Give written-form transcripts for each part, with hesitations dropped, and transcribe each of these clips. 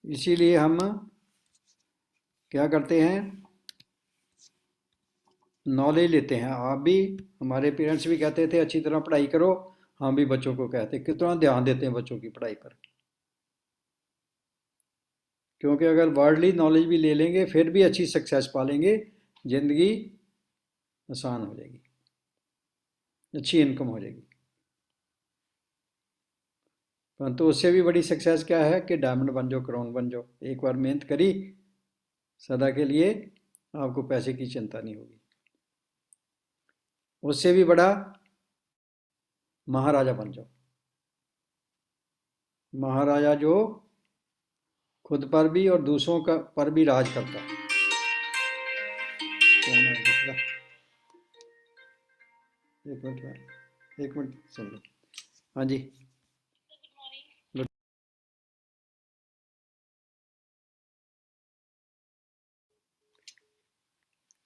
इसीलिए हम क्या करते हैं, नॉलेज लेते हैं। आप भी, हमारे पेरेंट्स भी कहते थे अच्छी तरह पढ़ाई करो, हम भी बच्चों को कहते हैं कितना ध्यान देते हैं बच्चों की पढ़ाई पर। क्योंकि अगर वर्ल्डली नॉलेज भी ले लेंगे फिर भी अच्छी सक्सेस पा लेंगे, ज़िंदगी आसान हो जाएगी, अच्छी इनकम हो जाएगी। परंतु उससे भी बड़ी सक्सेस क्या है कि डायमंड बन जाओ, क्राउन बन जाओ। एक बार मेहनत करी, सदा के लिए आपको पैसे की चिंता नहीं होगी। उससे भी बड़ा महाराजा बन जाओ, महाराजा जो खुद पर भी और दूसरों का पर भी राज करता है। कौन है दूसरा? एक मिनट में, एक मिनट सुन लो। हाँ जी। गुड।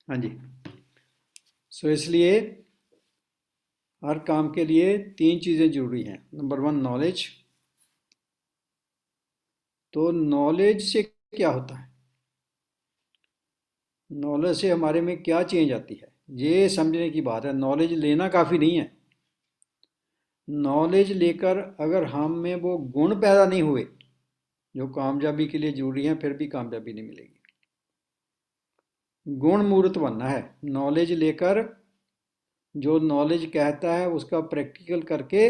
हाँ जी। सो इसलिए हर काम के लिए तीन चीज़ें जरूरी हैं। Number one, knowledge. तो नॉलेज से क्या होता है, नॉलेज से हमारे में क्या चेंज आती है, ये समझने की बात है। नॉलेज लेना काफ़ी नहीं है। नॉलेज लेकर अगर हम में वो गुण पैदा नहीं हुए जो कामयाबी के लिए जरूरी हैं, फिर भी कामयाबी नहीं मिलेगी। गुण मूर्त बनना है। नॉलेज लेकर जो नॉलेज कहता है उसका प्रैक्टिकल करके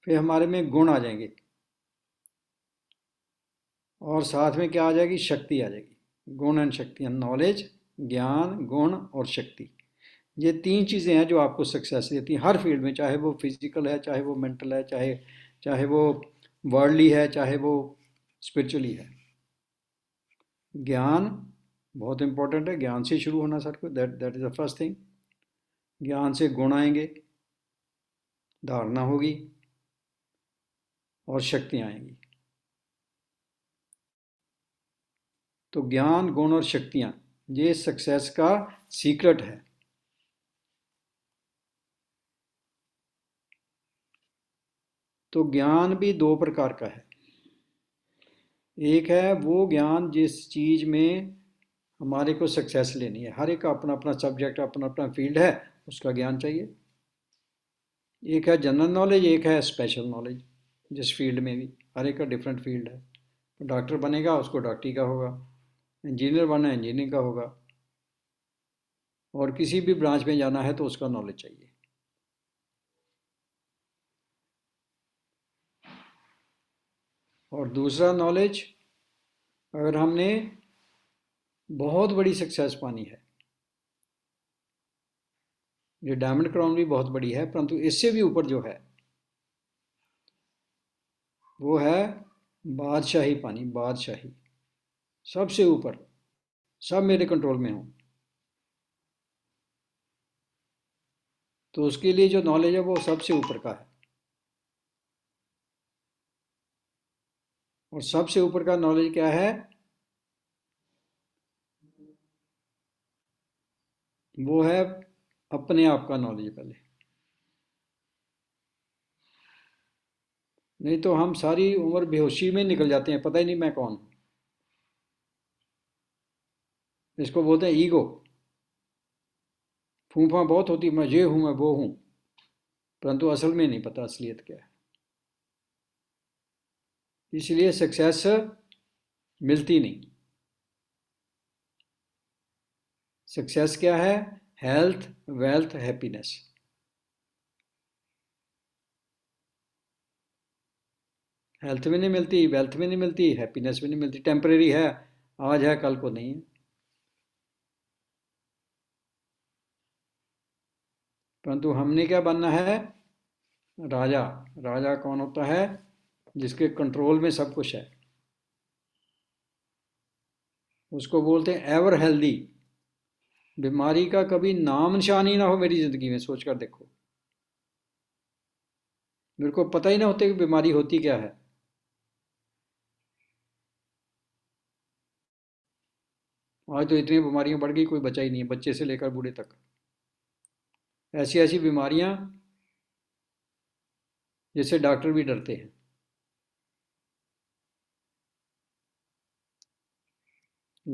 फिर हमारे में गुण आ जाएंगे, और साथ में क्या आ जाएगी, शक्ति आ जाएगी। गुण एंड शक्ति, नॉलेज, ज्ञान, गुण और शक्ति। ये तीन चीज़ें हैं जो आपको सक्सेस देती हैं हर फील्ड में, चाहे वो फिजिकल है, चाहे वो मेंटल है, चाहे चाहे वो वर्ल्डली है, चाहे वो स्पिरिचुअली है। ज्ञान बहुत इंपॉर्टेंट है, ज्ञान से शुरू होना सर को, that that is the first thing. ज्ञान से गुण आएंगे, धारणा होगी और शक्तियाँ आएंगी। तो ज्ञान, गुण और शक्तियाँ, ये सक्सेस का सीक्रेट है। तो ज्ञान भी दो प्रकार का है। एक है वो ज्ञान जिस चीज़ में हमारे को सक्सेस लेनी है, हर एक का अपना अपना सब्जेक्ट, अपना अपना फील्ड है, उसका ज्ञान चाहिए। एक है जनरल नॉलेज, एक है स्पेशल नॉलेज। जिस फील्ड में भी, हर एक का डिफरेंट फील्ड है। तो डॉक्टर बनेगा उसको डॉक्टरी का होगा, इंजीनियर बनना इंजीनियरिंग का होगा, और किसी भी ब्रांच में जाना है तो उसका नॉलेज चाहिए। और दूसरा नॉलेज, अगर हमने बहुत बड़ी सक्सेस पानी है, ये डायमंड क्राउन भी बहुत बड़ी है, परंतु इससे भी ऊपर जो है वो है बादशाही पानी, बादशाही, सबसे ऊपर, सब मेरे कंट्रोल में हो। तो उसके लिए जो नॉलेज है वो सबसे ऊपर का है। और सबसे ऊपर का नॉलेज क्या है, वो है अपने आप का नॉलेज पहले। नहीं तो हम सारी उम्र बेहोशी में निकल जाते हैं, पता ही नहीं मैं कौन हूँ। इसको बोलते हैं ईगो। फूफा बहुत होती, मैं ये हूँ, मैं वो हूँ, परंतु असल में नहीं पता असलियत क्या है। इसलिए सक्सेस मिलती नहीं। सक्सेस क्या है, हेल्थ, वेल्थ, हैप्पीनेस। हेल्थ में नहीं मिलती, वेल्थ में नहीं मिलती, हैप्पीनेस में नहीं मिलती, टेम्परेरी है, आज है कल को नहीं है। परंतु हमने क्या बनना है, राजा। राजा कौन होता है, जिसके कंट्रोल में सब कुछ है। उसको बोलते हैं एवर हेल्दी। बीमारी का कभी नाम निशान ही ना हो मेरी ज़िंदगी में, सोच कर देखो। मेरे को पता ही ना होते कि बीमारी होती क्या है। आज तो इतनी बीमारियां बढ़ गई, कोई बचा ही नहीं है, बच्चे से लेकर बूढ़े तक। ऐसी ऐसी बीमारियां जिससे डॉक्टर भी डरते हैं।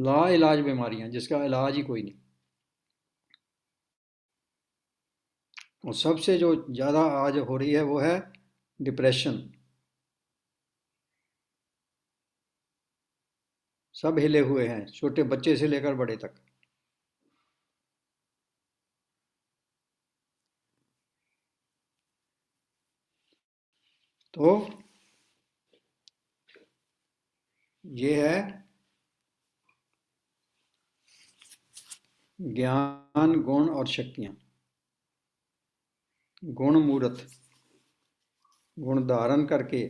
ला इलाज बीमारियां जिसका इलाज ही कोई नहीं। और सबसे जो ज़्यादा आज हो रही है वो है डिप्रेशन। सब हिले हुए हैं, छोटे बच्चे से लेकर बड़े तक। तो ये है ज्ञान, गुण और शक्तियाँ। गुण मूर्त, गुण धारण करके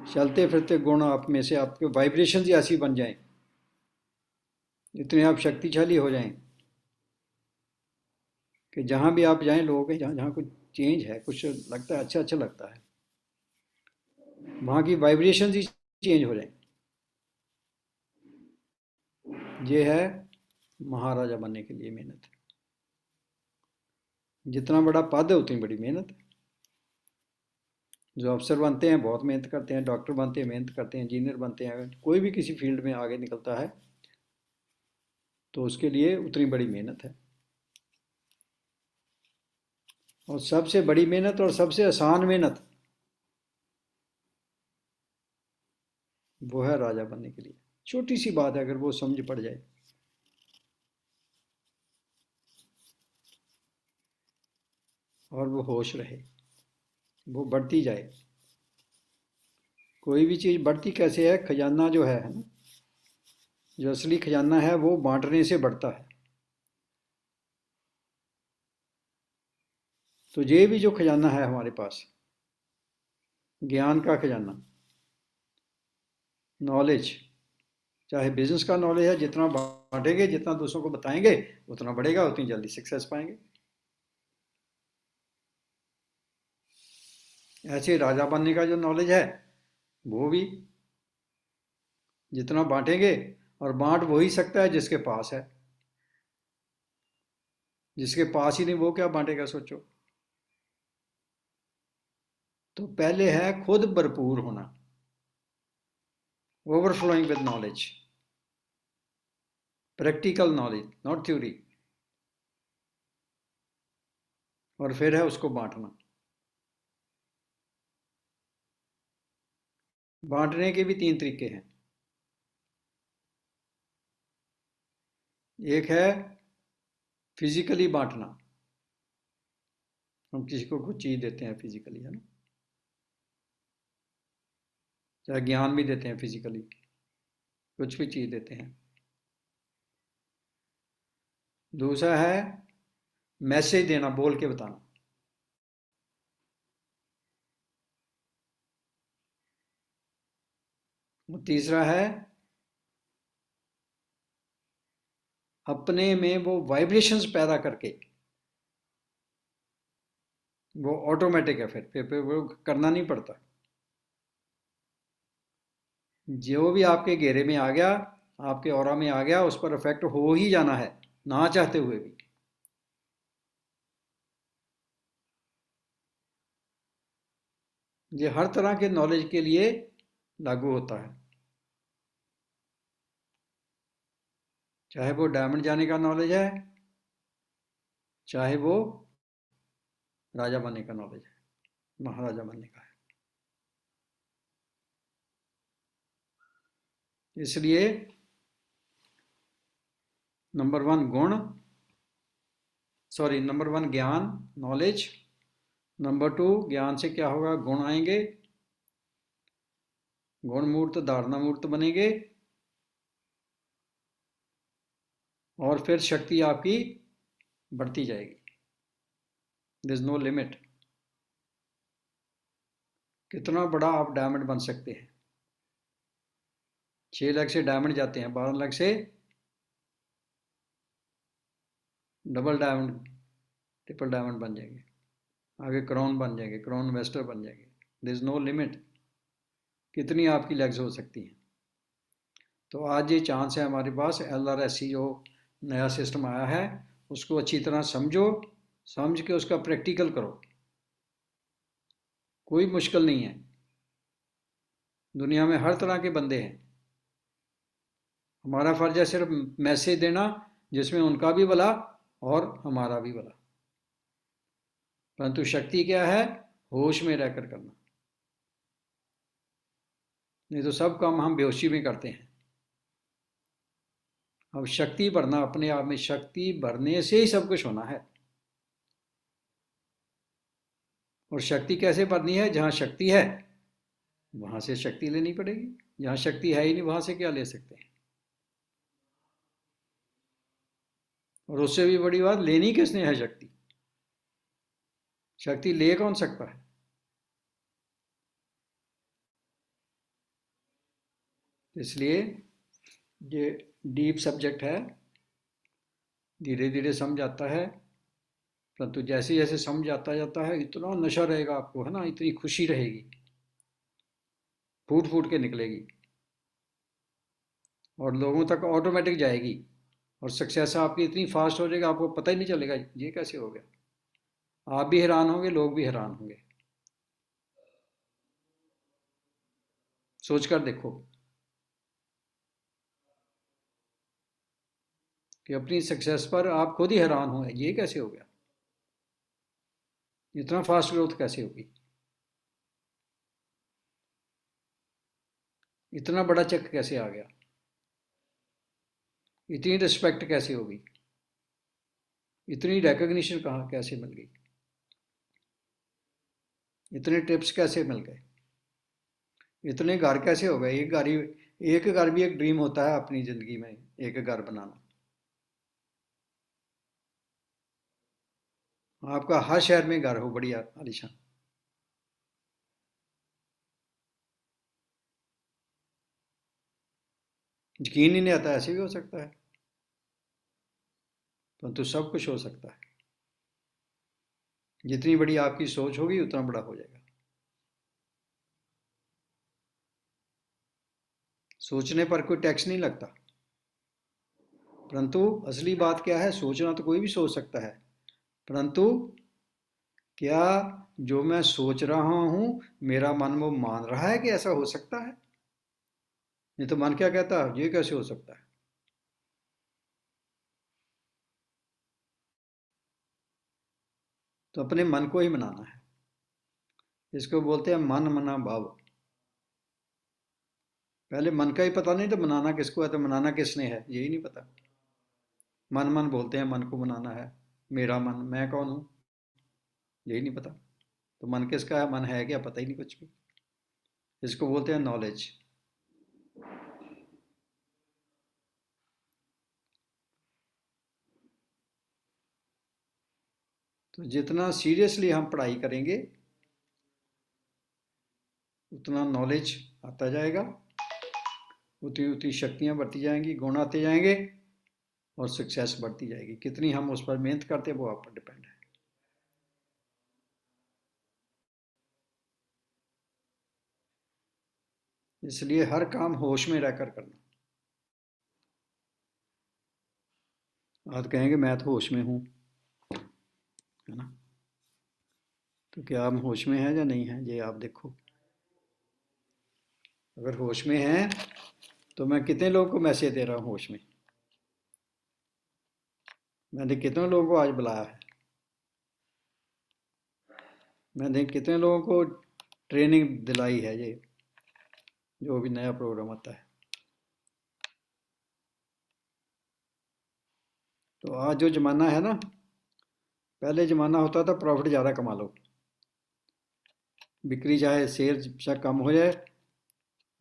चलते फिरते गुण आप में से आपके वाइब्रेशन ही ऐसी बन जाएं, इतने आप शक्तिशाली हो जाएं कि जहाँ भी आप जाएं लोगों के, जहाँ जहाँ कुछ चेंज है, कुछ लगता है अच्छा अच्छा लगता है, वहाँ की वाइब्रेशन ही चेंज हो जाए। ये है महाराजा बनने के लिए मेहनत। जितना बड़ा पद है उतनी बड़ी मेहनत। जो अफसर बनते हैं बहुत मेहनत करते हैं, डॉक्टर बनते हैं मेहनत करते हैं, इंजीनियर बनते हैं, कोई भी किसी फील्ड में आगे निकलता है तो उसके लिए उतनी बड़ी मेहनत है। और सबसे बड़ी मेहनत और सबसे आसान मेहनत वो है राजा बनने के लिए। छोटी सी बात है, अगर वो समझ पड़ जाए और वो होश रहे, वो बढ़ती जाए। कोई भी चीज़ बढ़ती कैसे है? खजाना जो है ना, जो असली खजाना है वो बांटने से बढ़ता है। तो ये भी जो खजाना है हमारे पास, ज्ञान का खजाना, नॉलेज, चाहे बिजनेस का नॉलेज है, जितना बांटेंगे, जितना दूसरों को बताएंगे उतना बढ़ेगा, उतनी जल्दी सक्सेस पाएंगे। ऐसे राजा बनने का जो नॉलेज है वो भी जितना बांटेंगे, और बांट वही सकता है जिसके पास है। जिसके पास ही नहीं वो क्या बांटेगा, सोचो। तो पहले है खुद भरपूर होना, overflowing with knowledge, practical knowledge not theory. और फिर है उसको बांटना। बांटने के भी तीन तरीके हैं। एक है फिजिकली बांटना, हम किसी को कुछ चीज़ देते हैं फिजिकली, है ना, चाहे ज्ञान भी देते हैं फिजिकली, कुछ भी चीज़ देते हैं। दूसरा है मैसेज देना, बोल के बताना। और तीसरा है अपने में वो वाइब्रेशंस पैदा करके, वो ऑटोमेटिक है, फिर वो करना नहीं पड़ता। जो भी आपके घेरे में आ गया, आपके ऑरा में आ गया, उस पर इफेक्ट हो ही जाना है, ना चाहते हुए भी। ये हर तरह के नॉलेज के लिए लागू होता है, चाहे वो डायमंड जाने का नॉलेज है, चाहे वो राजा बनने का नॉलेज है, महाराजा बनने का है। इसलिए नंबर वन गुण, सॉरी, नंबर वन ज्ञान, नॉलेज। नंबर टू, ज्ञान से क्या होगा, गुण आएंगे, गुण मूर्त धारणा मूर्त बनेंगे, और फिर शक्ति आपकी बढ़ती जाएगी। There is no limit. कितना बड़ा आप डायमंड बन सकते हैं। 6 लाख से डायमंड जाते हैं, 12 लाख से डबल डायमंड, ट्रिपल डायमंड बन जाएंगे, आगे क्राउन बन जाएंगे, क्राउन इन्वेस्टर बन जाएंगे। देयर इज नो लिमिट, कितनी आपकी लेग्स हो सकती हैं। तो आज ये चांस है हमारे पास, LRSC जो नया सिस्टम आया है उसको अच्छी तरह समझो, समझ के उसका प्रैक्टिकल करो। कोई मुश्किल नहीं है, दुनिया में हर तरह के बंदे हैं, हमारा फर्ज है सिर्फ मैसेज देना जिसमें उनका भी भला और हमारा भी भला। परंतु शक्ति क्या है? होश में रहकर करना। नहीं तो सब काम हम बेहोशी में करते हैं। अब शक्ति भरना, अपने आप में शक्ति भरने से ही सब कुछ होना है। और शक्ति कैसे भरनी है? जहां शक्ति है वहां से शक्ति लेनी पड़ेगी। जहां शक्ति है ही नहीं वहां से क्या ले सकते हैं? और उससे भी बड़ी बात, लेनी किसने है शक्ति? शक्ति ले कौन सकता है? इसलिए ये डीप सब्जेक्ट है, धीरे धीरे समझ आता है। परंतु जैसे जैसे समझ आता जाता है इतना नशा रहेगा आपको, है ना, इतनी खुशी रहेगी, फूट फूट के निकलेगी और लोगों तक ऑटोमेटिक जाएगी। और सक्सेस आपकी इतनी फास्ट हो जाएगा आपको पता ही नहीं चलेगा ये कैसे हो गया। आप भी हैरान होंगे, लोग भी हैरान होंगे। सोच कर देखो कि अपनी सक्सेस पर आप खुद ही हैरान हो, ये कैसे हो गया, इतना फास्ट ग्रोथ कैसे होगी, इतना बड़ा चेक कैसे आ गया, इतनी रिस्पेक्ट कैसे होगी, इतनी रिकग्निशन कहाँ कैसे मिल गई, इतने टिप्स कैसे मिल गए, इतने घर कैसे हो गए। एक घर भी एक ड्रीम होता है अपनी ज़िंदगी में, एक घर बनाना। आपका हर शहर में घर हो बढ़िया आलिशान। यकीन ही नहीं आता ऐसे भी हो सकता है। परंतु सब कुछ हो सकता है। जितनी बड़ी आपकी सोच होगी उतना बड़ा हो जाएगा। सोचने पर कोई टैक्स नहीं लगता। परंतु असली बात क्या है? सोचना तो कोई भी सोच सकता है, परंतु क्या जो मैं सोच रहा हूं मेरा मन वो मान रहा है कि ऐसा हो सकता है? नहीं तो मन क्या कहता है, ये कैसे हो सकता है। तो अपने मन को ही मनाना है। इसको बोलते हैं मन मना भाव। पहले मन का ही पता नहीं तो मनाना किसको है, तो मनाना किसने है यही नहीं पता। मन मन बोलते हैं मन को मनाना है, मेरा मन, मैं कौन हूँ यही नहीं पता। तो मन किसका है, मन है क्या, पता ही नहीं कुछ भी। इसको बोलते हैं नॉलेज। तो जितना सीरियसली हम पढ़ाई करेंगे उतना नॉलेज आता जाएगा, उतनी उतनी शक्तियाँ बढ़ती जाएंगी, गुण आते जाएंगे और सक्सेस बढ़ती जाएगी। कितनी हम उस पर मेहनत करते हैं वो आप पर डिपेंड है। इसलिए हर काम होश में रहकर करना। आप कहेंगे मैं तो होश में हूँ, है ना, तो क्या हम होश में हैं या नहीं हैं ये आप देखो। अगर होश में हैं तो मैं कितने लोगों को मैसेज दे रहा हूँ होश में, मैंने कितने लोगों को आज बुलाया है, मैंने कितने लोगों को ट्रेनिंग दिलाई है, ये जो भी नया प्रोग्राम आता है। तो आज जो ज़माना है ना, पहले ज़माना होता था प्रॉफिट ज़्यादा कमा लो, बिक्री चाहे शेयर चाहे कम हो जाए,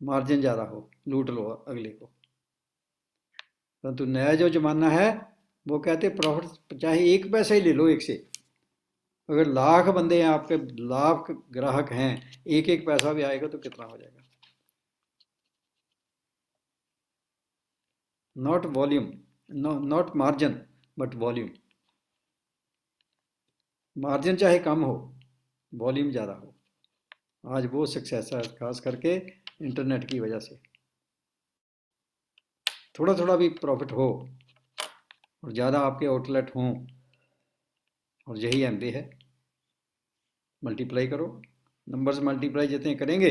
मार्जिन ज़्यादा हो, लूट लो अगले को। परंतु नया जो ज़माना है वो कहते प्रॉफिट चाहे एक पैसा ही ले लो एक से, अगर लाख बंदे हैं आपके, लाख ग्राहक हैं, एक एक पैसा भी आएगा तो कितना हो जाएगा। Not volume, not margin, but volume. Margin चाहे कम हो, वॉल्यूम ज़्यादा हो। आज वो सक्सेस है खास करके इंटरनेट की वजह से। थोड़ा थोड़ा भी प्रॉफिट हो और ज़्यादा आपके आउटलेट हों, और यही एमबी है। मल्टीप्लाई करो, नंबर्स मल्टीप्लाई जितने करेंगे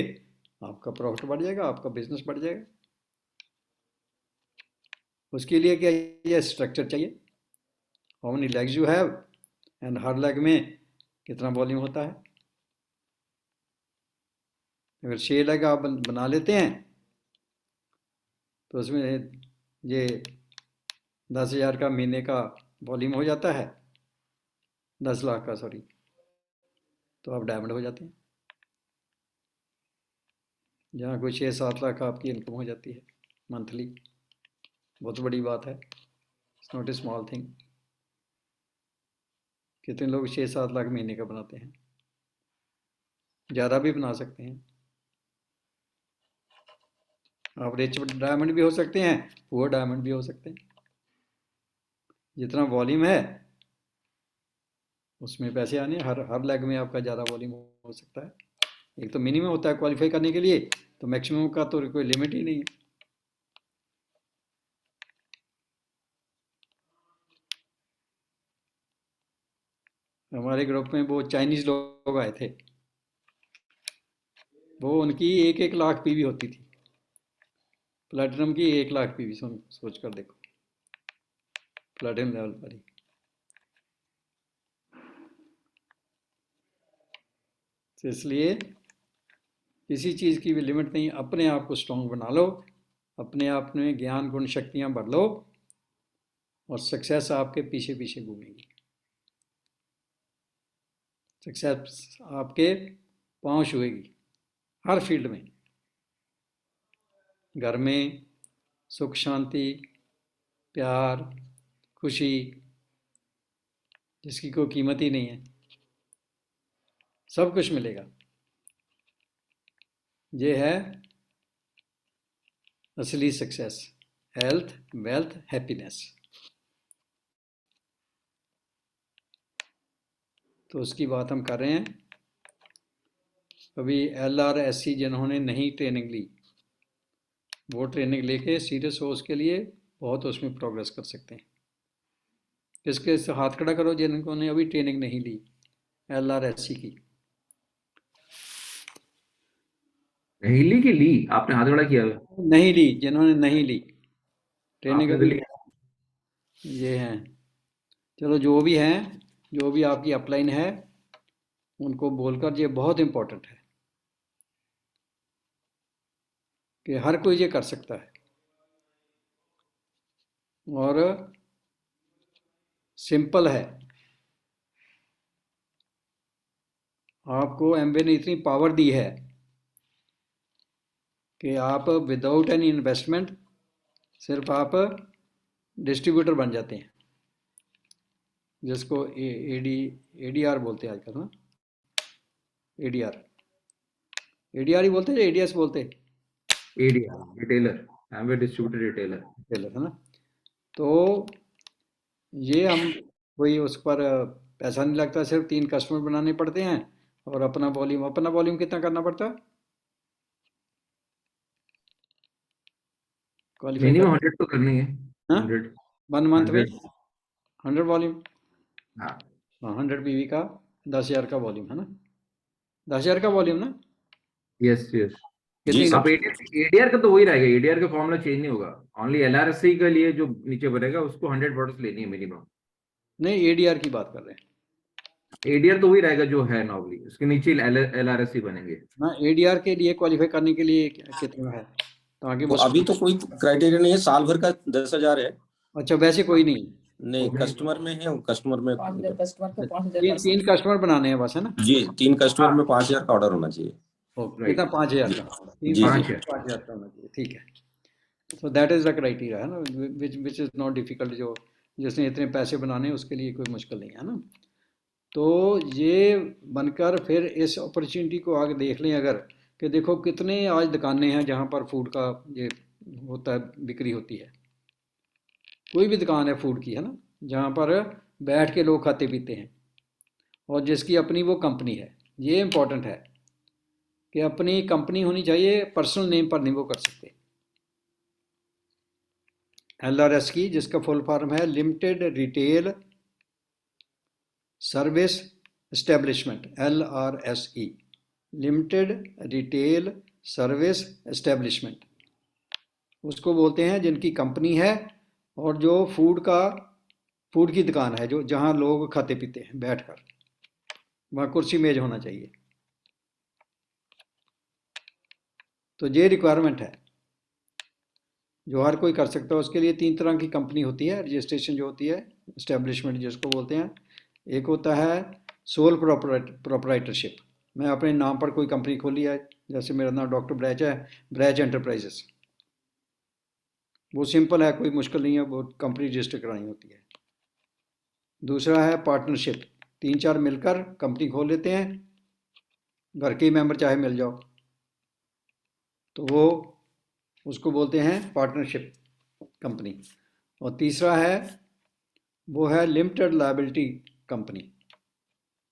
आपका प्रॉफिट बढ़ जाएगा, आपका बिजनेस बढ़ जाएगा। उसके लिए क्या ये स्ट्रक्चर चाहिए, how many legs you have and her leg में कितना वॉल्यूम होता है। अगर 6 लेग आप बना लेते हैं तो उसमें ये 10,000 का महीने का वॉल्यूम हो जाता है, 10 लाख का सॉरी, तो आप डायमंड हो जाते हैं। जहाँ कोई 6-7 लाख आपकी इनकम हो जाती है मंथली, बहुत बड़ी बात है, it's not a small thing. कितने लोग 6-7 लाख महीने का बनाते हैं, ज़्यादा भी बना सकते हैं। आप रिच डायमंड भी हो सकते हैं, पुअर डायमंड भी हो सकते हैं। जितना वॉल्यूम है उसमें पैसे आने, हर हर लेग में आपका ज़्यादा वॉल्यूम हो सकता है। एक तो मिनिमम होता है क्वालिफाई करने के लिए, तो मैक्सिमम का तो कोई लिमिट ही नहीं है। हमारे ग्रुप में वो चाइनीज़ लोग आए थे, वो उनकी 1-1 लाख पीवी होती थी, प्लेटिनम की 1 लाख पीवी, सोच कर देखो, प्लेटिनम लेवल पर ही। तो इसलिए किसी चीज़ की भी लिमिट नहीं, अपने आप को स्ट्रांग बना लो, अपने आप में ज्ञान गुण शक्तियाँ बढ़ लो और सक्सेस आपके पीछे पीछे घूमेगी। सक्सेस आपके पाँव छुएगी हर फील्ड में, घर में सुख शांति प्यार खुशी जिसकी कोई कीमत ही नहीं है, सब कुछ मिलेगा। ये है असली सक्सेस, हेल्थ वेल्थ हैप्पीनेस। तो उसकी बात हम कर रहे हैं। अभी LRSC जिन्होंने नहीं ट्रेनिंग ली, वो ट्रेनिंग लेके सीरियस हो उसके लिए बहुत उसमें प्रोग्रेस कर सकते हैं। किसके से हाथ खड़ा करो जिन्होंने अभी ट्रेनिंग नहीं ली LRSC की। नहीं ली कि ली? आपने हाथ खड़ा किया हुआ? नहीं ली, जिन्होंने नहीं ली ट्रेनिंग आपने तो अभी, ली। ये हैं। चलो जो भी हैं, जो भी आपकी अपलाइन है उनको बोलकर, ये बहुत इंपॉर्टेंट है कि हर कोई ये कर सकता है और सिंपल है। आपको एमबे ने इतनी पावर दी है कि आप विदाउट एनी इन्वेस्टमेंट सिर्फ आप डिस्ट्रीब्यूटर बन जाते हैं, जिसको एडी एडीआर बोलते हैं आजकल ना, एडीआर, एडीआर ही बोलते हैं या एडीएस बोलते हैं, ADR retailer, Amway distributor retailer. Tailor है ना। तो ये हम कोई उस पर पैसा नहीं लगता, सिर्फ 3 कस्टमर बनाने पड़ते हैं और अपना वॉल्यूम कितना करना पड़ता है क्वालिफाई मिनिमम कर, 100 तो करनी है। हाँ 100। 1 मंथ में 100। 100 वॉल्यूम। हाँ। हाँ 100 PV का 10,000 का वॉल्यूम है ना, 10,000 का वॉल्यूम ना, यस यस। जी कितनी सर। आप एडीआर का तो वही रहेगा, एडीआर का फॉर्मूला चेंज नहीं होगा। ओनली एलआरएससी के लिए जो नीचे बनेगा उसको 100 बॉटल्स लेनी है मिनिमम। नहीं एडीआर की बात कर रहे हैं एडीआर तो वही रहेगा जो है नॉर्मली, उसके नीचे एलआरएससी बनेंगे। ना, एडीआर के लिए क्वालिफाई करने के लिए कितना है ताकि वो वो अभी तो कोई क्राइटेरिया नहीं है, साल भर का 10,000 है। अच्छा वैसे कोई नहीं। नहीं, ओके। कस्टमर में है, कस्टमर में 5,000 कस्टमर को 5,000 तीन कस्टमर बनाने हैं बस है ना। जी 3 कस्टमर में 5,000 का ऑर्डर होना चाहिए। कितना राइट। 5,000 का, तीन जी पांच जी। कस्टमर है। 5,000 का होना चाहिए, ठीक है। तो दैट इज़ द क्राइटेरिया है ना, विच इज़ नॉट डिफिकल्ट, जो जिसने इतने पैसे बनाने हैं उसके लिए कोई मुश्किल नहीं है ना। तो ये बनकर फिर इस अपॉर्चुनिटी को आगे देख लें अगर, कि देखो कितने आज दुकानें हैं जहाँ पर फूड का ये होता है, बिक्री होती है। कोई भी दुकान है फूड की है ना, जहाँ पर बैठ के लोग खाते पीते हैं और जिसकी अपनी वो कंपनी है। ये इम्पोर्टेंट है कि अपनी कंपनी होनी चाहिए, पर्सनल नेम पर नहीं वो कर सकते। LRS की, जिसका फुल फॉर्म है limited retail service establishment, LRSE, limited retail service establishment, उसको बोलते हैं जिनकी कंपनी है और जो फूड की दुकान है, जो जहाँ लोग खाते पीते हैं बैठकर, वहाँ कुर्सी मेज होना चाहिए। तो ये रिक्वायरमेंट है जो हर कोई कर सकता है। उसके लिए 3 तरह की कंपनी होती है, रजिस्ट्रेशन जो होती है, इस्टेब्लिशमेंट जिसको बोलते हैं। एक होता है सोल प्रोपराइटरशिप, मैं अपने नाम पर कोई कंपनी खोली है, जैसे मेरा नाम डॉक्टर ब्रैच है, ब्रैच एंटरप्राइजेस। वो सिंपल है, कोई मुश्किल नहीं है, वो कंपनी रजिस्टर करानी होती है। दूसरा है पार्टनरशिप, 3-4 मिलकर कंपनी खोल लेते हैं, घर के ही मेंबर चाहे मिल जाओ, तो वो उसको बोलते हैं पार्टनरशिप कंपनी। और तीसरा है, वो है लिमिटेड लायबिलिटी कंपनी,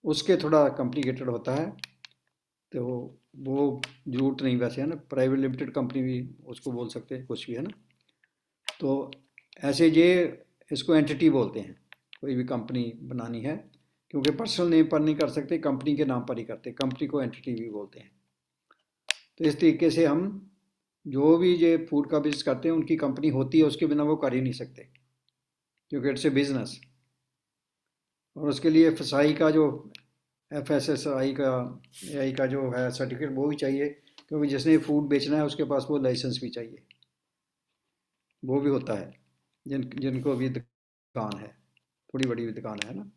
उसके थोड़ा कॉम्प्लिकेटेड होता है, तो वो जरूरत नहीं वैसे, है ना, प्राइवेट लिमिटेड कंपनी भी उसको बोल सकते हैं, कुछ भी, है ना। तो ऐसे ये इसको एंटिटी बोलते हैं, कोई भी कंपनी बनानी है, क्योंकि पर्सनल नेम पर नहीं कर सकते, कंपनी के नाम पर ही करते, कंपनी को एंटिटी भी बोलते हैं। तो इस तरीके से हम जो भी ये फूड का बिजनेस करते हैं, उनकी कंपनी होती है, उसके बिना वो कर ही नहीं सकते, क्योंकि इट्स ए बिजनेस। और उसके लिए FSI का जो FSSAI का AI का जो है सर्टिफिकेट, वो भी चाहिए, क्योंकि जिसने फूड बेचना है उसके पास वो लाइसेंस भी चाहिए, वो भी होता है जिनको भी दुकान है, थोड़ी बड़ी भी दुकान है ना,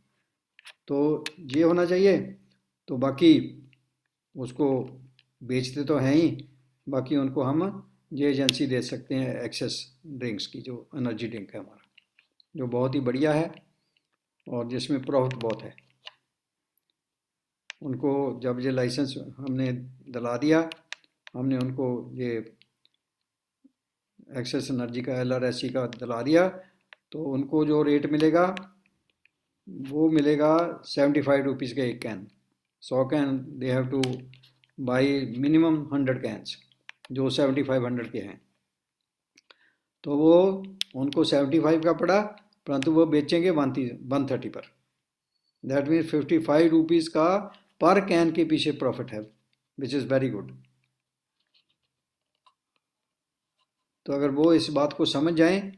तो ये होना चाहिए। तो बाकी उसको बेचते तो हैं ही, बाकी उनको हम ये एजेंसी दे सकते हैं एक्सेस ड्रिंक्स की, जो एनर्जी ड्रिंक है हमारा, जो बहुत ही बढ़िया है और जिसमें प्रॉफिट बहुत है। उनको जब ये लाइसेंस हमने दिला दिया, हमने उनको ये एक्सेस एनर्जी का LRSC का दिला दिया, तो उनको जो रेट मिलेगा वो मिलेगा 75 रुपीज़ का एक कैन। 100 कैन दे have to buy minimum 100 cans, जो 7500 के हैं, तो वो उनको 75 का पड़ा, परंतु वो बेचेंगे 130 पर। दैट मीन्स 55 रुपीज़ का पर कैन के पीछे प्रॉफिट है, विच इज़ वेरी गुड। तो अगर वो इस बात को समझ जाएं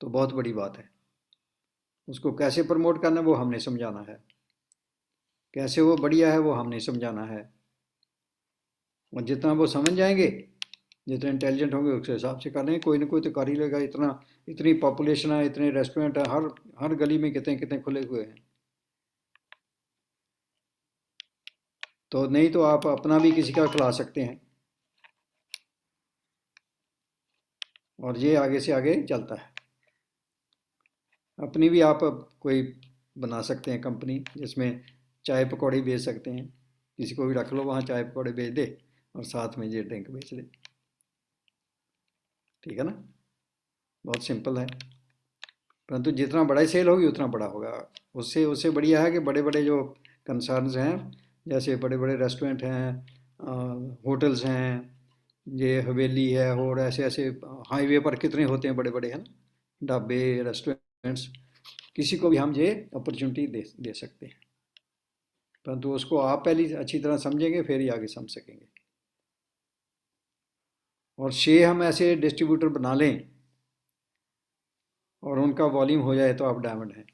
तो बहुत बड़ी बात है। उसको कैसे प्रमोट करना है वो हमने समझाना है, कैसे वो बढ़िया है वो हमने समझाना है। और जितना वो समझ जाएंगे, जितने इंटेलिजेंट होंगे, उस हिसाब से कर लेंगे, कोई ना कोई तो कर ही लेगा। इतनी पॉपुलेशन है, इतने रेस्टोरेंट है, हर गली में कितने कितने खुले हुए हैं। तो नहीं तो आप अपना भी किसी का खिला सकते हैं, और ये आगे से आगे चलता है। अपनी भी आप कोई बना सकते हैं कंपनी, जिसमें चाय पकौड़ी बेच सकते हैं, किसी को भी रख लो वहाँ, चाय पकौड़े बेच दे और साथ में ये ड्रिंक बेच दे, ठीक है ना, बहुत सिंपल है। परंतु जितना बड़ा ही सेल होगी उतना बड़ा होगा। उससे उससे बढ़िया है कि बड़े बड़े जो कंसर्न्स हैं, जैसे बड़े बड़े रेस्टोरेंट हैं, होटल्स हैं, ये हवेली है, और ऐसे ऐसे हाईवे पर कितने होते हैं बड़े बड़े, हैं ना, ढाबे, रेस्टोरेंट्स, किसी को भी हम ये अपॉर्चुनिटी दे सकते हैं। परंतु उसको आप पहले अच्छी तरह समझेंगे, फिर ही आगे समझ सकेंगे। और 6 हम ऐसे डिस्ट्रीब्यूटर बना लें और उनका वॉल्यूम हो जाए तो आप डायमंड हैं।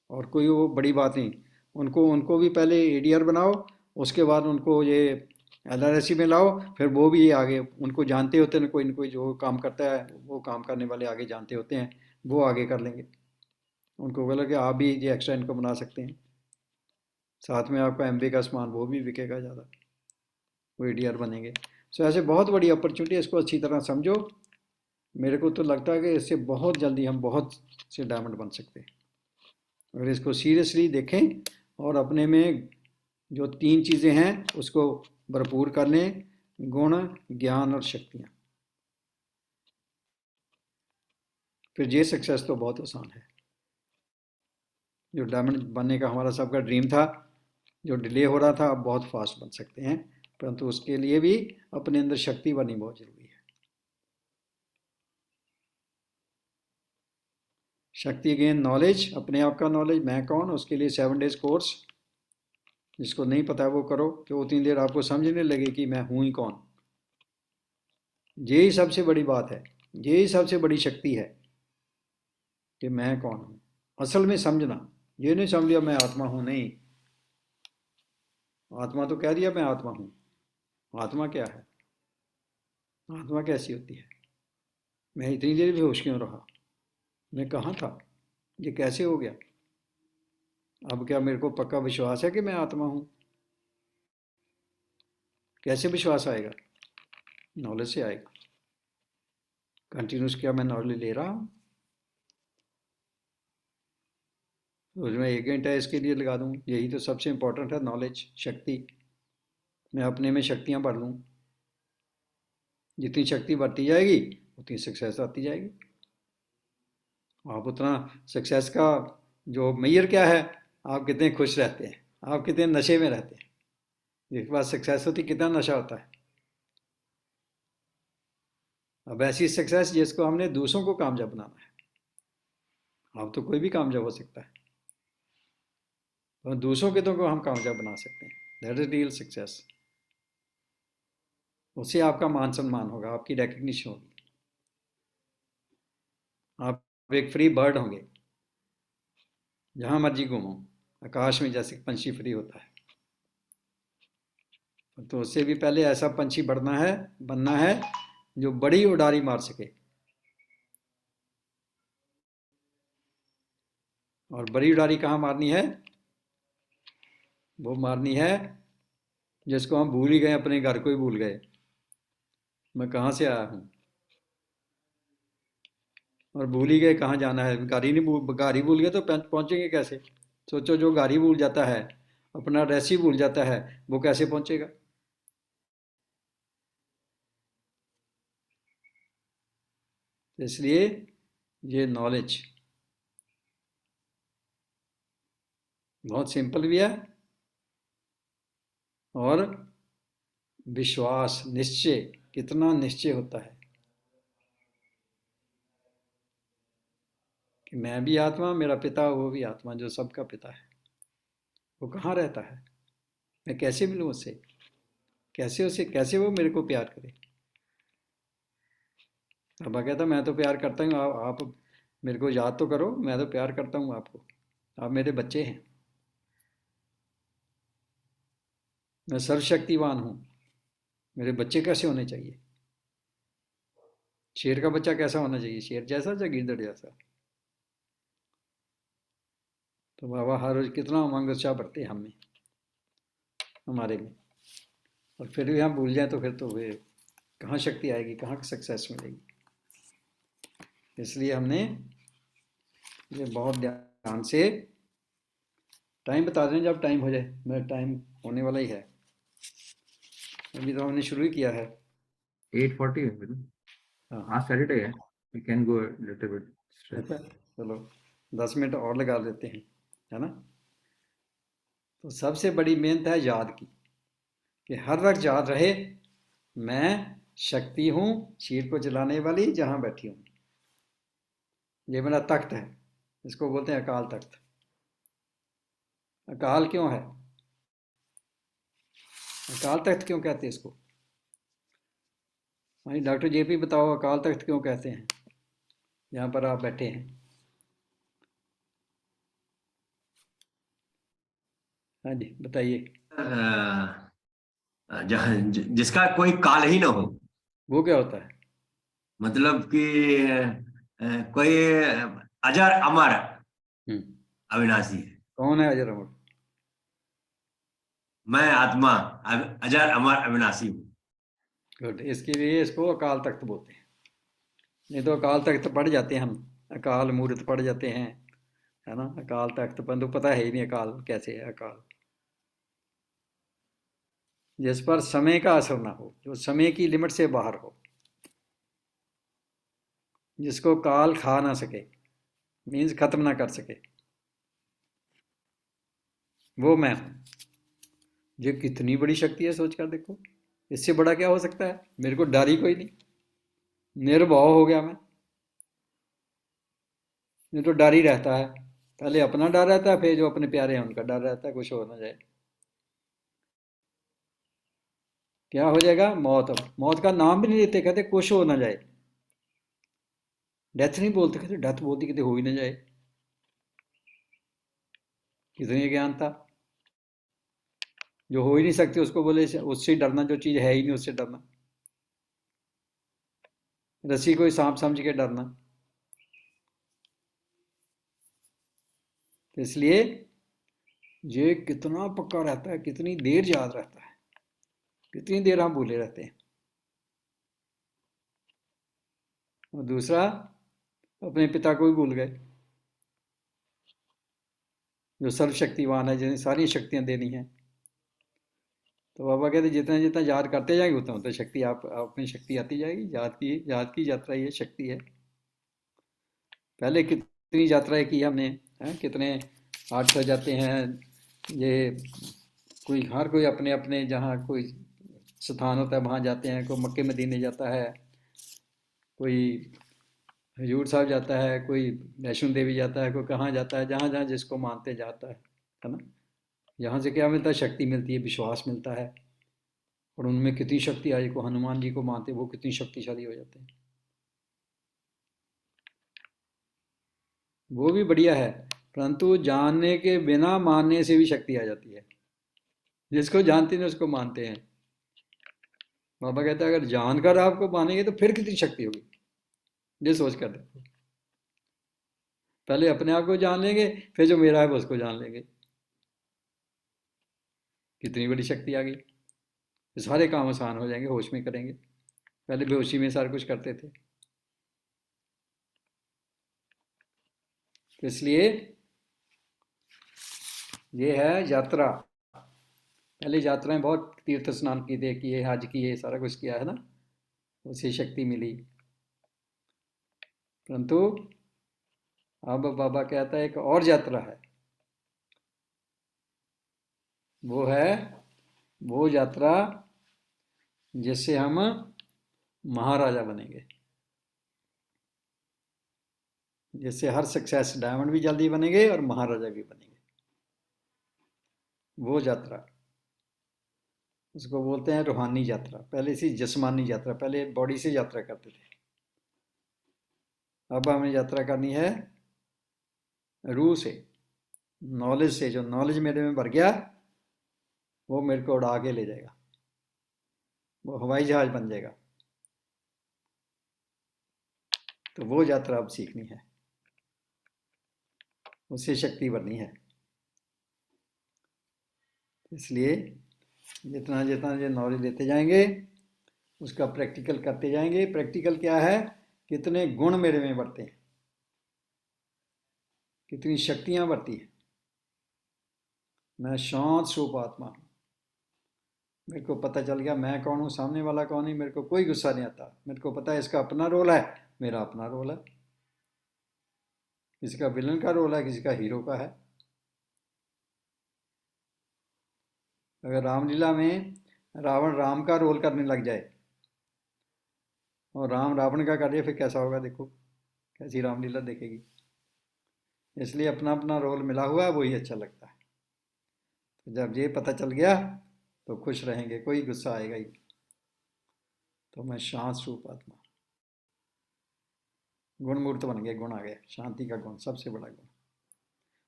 और कोई वो बड़ी बात नहीं, उनको भी पहले ADR बनाओ, उसके बाद उनको ये LRSC में लाओ, फिर वो भी आगे, उनको जानते होते हैं, कोई ना कोई जो काम करता है, वो काम करने वाले आगे जानते होते हैं, वो आगे कर लेंगे। उनको बोला कि आप भी ये एक्स्ट्रा इनकम बना सकते हैं, साथ में आपका MBA का सामान वो भी बिकेगा ज़्यादा, वो ADR बनेंगे। सो ऐसे बहुत बड़ी अपॉर्चुनिटी है, इसको अच्छी तरह समझो। मेरे को तो लगता है कि इससे बहुत जल्दी हम बहुत से डायमंड बन सकते हैं, अगर इसको सीरियसली देखें और अपने में जो 3 चीज़ें हैं उसको भरपूर कर लें, गुण, ज्ञान और शक्तियाँ, फिर ये सक्सेस तो बहुत आसान है। जो डायमंड बनने का हमारा सबका ड्रीम था, जो डिले हो रहा था, अब बहुत फास्ट बन सकते हैं, परंतु उसके लिए भी अपने अंदर शक्ति बननी बहुत जरूरी है। शक्ति गेन नॉलेज, अपने आप का नॉलेज, मैं कौन, उसके लिए 7 डेज कोर्स, जिसको नहीं पता है वो करो, कि उतनी देर आपको समझने लगे कि मैं हूँ ही कौन। यही सबसे बड़ी बात है, यही सबसे बड़ी शक्ति है। कि मैं कौन हूँ। असल में समझना, ये नहीं समझ लिया मैं आत्मा हूँ, नहीं। आत्मा तो कह दिया मैं आत्मा हूँ। आत्मा क्या है? आत्मा कैसी होती है? मैं इतनी देर बेहोश क्यों रहा? मैं कहाँ था? ये कैसे हो गया? अब क्या मेरे को पक्का विश्वास है कि मैं आत्मा हूँ? कैसे विश्वास आएगा? नॉलेज से आएगा। कंटिन्यूस क्या मैं नॉलेज ले रहा हूँ? रोज में 1 घंटा इसके लिए लगा दूँ, यही तो सबसे इंपॉर्टेंट है, नॉलेज, शक्ति। मैं अपने में शक्तियाँ भर लूँ। जितनी शक्ति बढ़ती जाएगी उतनी सक्सेस आती जाएगी। आप उतना सक्सेस का जो मेजर क्या है, आप कितने खुश रहते हैं, आप कितने नशे में रहते हैं। जिसके बाद सक्सेस होती कितना नशा होता है। अब ऐसी सक्सेस जिसको हमने दूसरों को कामयाब बनाना है। आप तो कोई भी कामयाब हो सकता है, तो दूसरों के तो को हम कामयाब बना सकते हैं। That is real success. उससे आपका मान सम्मान होगा, आपकी रिकग्निशन होगी, आप एक फ्री बर्ड होंगे, जहां मर्जी घूमो, आकाश में जैसे पंछी फ्री होता है। तो उससे भी पहले ऐसा पंछी बनना है जो बड़ी उड़ारी मार सके। और बड़ी उड़ारी कहाँ मारनी है? वो मारनी है जिसको हम भूल ही गए, अपने घर को ही भूल गए, मैं कहाँ से आया हूँ। और भूल ही गए कहाँ जाना है। गाड़ी भूल गए तो पहुँचेंगे कैसे? सोचो, जो गाड़ी भूल जाता है, अपना एड्रेस ही भूल जाता है, वो कैसे पहुँचेगा? तो इसलिए ये नॉलेज बहुत सिंपल भी है, और विश्वास, निश्चय, कितना निश्चय होता है कि मैं भी आत्मा, मेरा पिता वो भी आत्मा, जो सबका पिता है। वो कहाँ रहता है? मैं कैसे मिलूँ उससे? कैसे वो मेरे को प्यार करे? अब्बा कहता मैं तो प्यार करता हूँ, आप मेरे को याद तो करो, मैं तो प्यार करता हूँ आपको, आप मेरे बच्चे हैं, मैं सर्वशक्तिवान हूँ। मेरे बच्चे कैसे होने चाहिए? शेर का बच्चा कैसा होना चाहिए? शेर जैसा या गिरदड़ जैसा? तो बाबा हर रोज कितना उमंग उत्साह बढ़ते हैं हमें, हमारे में। और फिर भी हम भूल जाए तो फिर कहाँ शक्ति आएगी, कहाँ सक्सेस मिलेगी? इसलिए हमने ये बहुत ध्यान से, टाइम बता दें जब टाइम हो जाए, मेरा टाइम होने वाला ही है, अभी तो हमने शुरू ही किया है। 8:40 है मेरे। हाँ, आज सैटरडे है, we can go little bit अच्छा, स्ट्रेच। चलो 10 मिनट और लगा लेते हैं, है ना? तो सबसे बड़ी मेहनत है याद की, कि हर वक्त याद रहे मैं शक्ति हूँ शीर को जलाने वाली, जहाँ बैठी हूँ। ये मेरा तख्त है, इसको बोलते हैं अकाल तख्त। अकाल क्यों है? अकाल तख्त क्यों कहते हैं इसको? हाँ, डॉक्टर जेपी बताओ, अकाल तख्त क्यों कहते हैं यहाँ पर आप बैठे हैं? हाँ जी, बताइए। जिसका कोई काल ही ना हो, वो क्या होता है? मतलब कि कोई अजर अमर हम्म। अविनाशी है। कौन है अजर अमर? मैं आत्मा अजर अमर अविनाशी हूँ। गुड, इसके लिए इसको अकाल तख्त बोलते हैं। नहीं तो अकाल तख्त पढ़ जाते हैं हम, अकाल मूर्त पढ़ जाते हैं, है ना? अकाल तख्त पर तो पता है ही नहीं अकाल कैसे है। अकाल जिस पर समय का असर ना हो, जो समय की लिमिट से बाहर हो, जिसको काल खा ना सके, मीन्स खत्म ना कर सके, वो मैं हूं। ये कितनी बड़ी शक्ति है, सोच कर देखो। इससे बड़ा क्या हो सकता है? मेरे को डर ही कोई नहीं, निर्भय हो गया मैं। नहीं तो डर ही रहता है, पहले अपना डर रहता है, फिर जो अपने प्यारे हैं उनका डर रहता है, कुछ हो ना जाए। क्या हो जाएगा? मौत। मौत का नाम भी नहीं लेते, कहते कुछ हो ना जाए। डेथ नहीं बोलते, कहते डेथ बोलती कितने हो ही ना जाए। कितनी अज्ञानता, जो हो ही नहीं सकती उसको बोले उससे डरना, जो चीज़ है ही नहीं उससे डरना, रस्सी को ही सांप समझ के डरना। तो इसलिए ये कितना पक्का रहता है, कितनी देर याद रहता है, कितनी देर हम भूले रहते हैं। और दूसरा, अपने पिता को भी भूल गए, जो सर्वशक्तिवान है, जिन्हें सारी शक्तियां देनी है। तो बाबा कहते जितना जितना याद करते जाएंगे उतना उतना शक्ति आप में शक्ति आती जाएगी। याद की यात्रा ये शक्ति है। पहले कितनी यात्राएं की हमने, हैं कितने 800 जाते हैं। ये कोई हर कोई अपने अपने जहाँ कोई स्थान होता है वहाँ जाते हैं। कोई मक्के मदीने जाता है, कोई हजूर साहब जाता है, कोई वैष्णो देवी जाता है, कोई कहाँ जाता है, जहाँ जहाँ जिसको मानते जाता है ना। यहाँ से क्या मिलता है? शक्ति मिलती है, विश्वास मिलता है। और उनमें कितनी शक्ति आई, को हनुमान जी को मानते वो कितनी शक्तिशाली हो जाते हैं। वो भी बढ़िया है, परंतु जानने के बिना मानने से भी शक्ति आ जाती है। जिसको जानते नहीं उसको मानते हैं। बाबा कहता है अगर जानकर आपको मानेंगे तो फिर कितनी शक्ति होगी, ये सोच कर देखो। पहले अपने आप को जान लेंगे, फिर जो मेरा है वो उसको जान लेंगे, कितनी बड़ी शक्ति आ गई। सारे काम आसान हो जाएंगे, होश में करेंगे। पहले बेहोशी में सारा कुछ करते थे। तो इसलिए ये है यात्रा। पहले यात्राएं बहुत तीर्थ स्नान किए, हज किए, सारा कुछ किया है ना, उससे शक्ति मिली। परंतु अब बाबा कहता है एक और यात्रा है, वो यात्रा जिससे हम महाराजा बनेंगे, जिससे हर सक्सेस डायमंड भी जल्दी बनेंगे और महाराजा भी बनेंगे। वो यात्रा, उसको बोलते हैं रूहानी यात्रा। पहले से जिस्मानी यात्रा, पहले बॉडी से यात्रा करते थे। अब हमें यात्रा करनी है रूह से, नॉलेज से। जो नॉलेज मेरे में भर गया वो मेरे को उड़ा के ले जाएगा, वो हवाई जहाज बन जाएगा। तो वो यात्रा अब सीखनी है, उससे शक्ति बढ़नी है। इसलिए जितना जितना ये नॉलेज लेते जाएंगे उसका प्रैक्टिकल करते जाएंगे। प्रैक्टिकल क्या है? कितने गुण मेरे में बढ़ते हैं, कितनी शक्तियां बढ़ती हैं। मैं शांत स्वरूप आत्मा हूँ, मेरे को पता चल गया मैं कौन हूँ, सामने वाला कौन है। मेरे को कोई गुस्सा नहीं आता, मेरे को पता है इसका अपना रोल है, मेरा अपना रोल है। किसी का विलन का रोल है, किसी का हीरो का है। अगर रामलीला में रावण राम का रोल करने लग जाए और राम रावण का कर दिया, फिर कैसा होगा? देखो कैसी रामलीला देखेगी। इसलिए अपना अपना रोल मिला हुआ है, वही अच्छा लगता है। तो जब ये पता चल गया तो खुश रहेंगे, कोई गुस्सा आएगा ही। तो मैं शांत स्वरूप आत्मा, गुण मूर्त बन गया, गुण आ गया, शांति का गुण सबसे बड़ा गुण।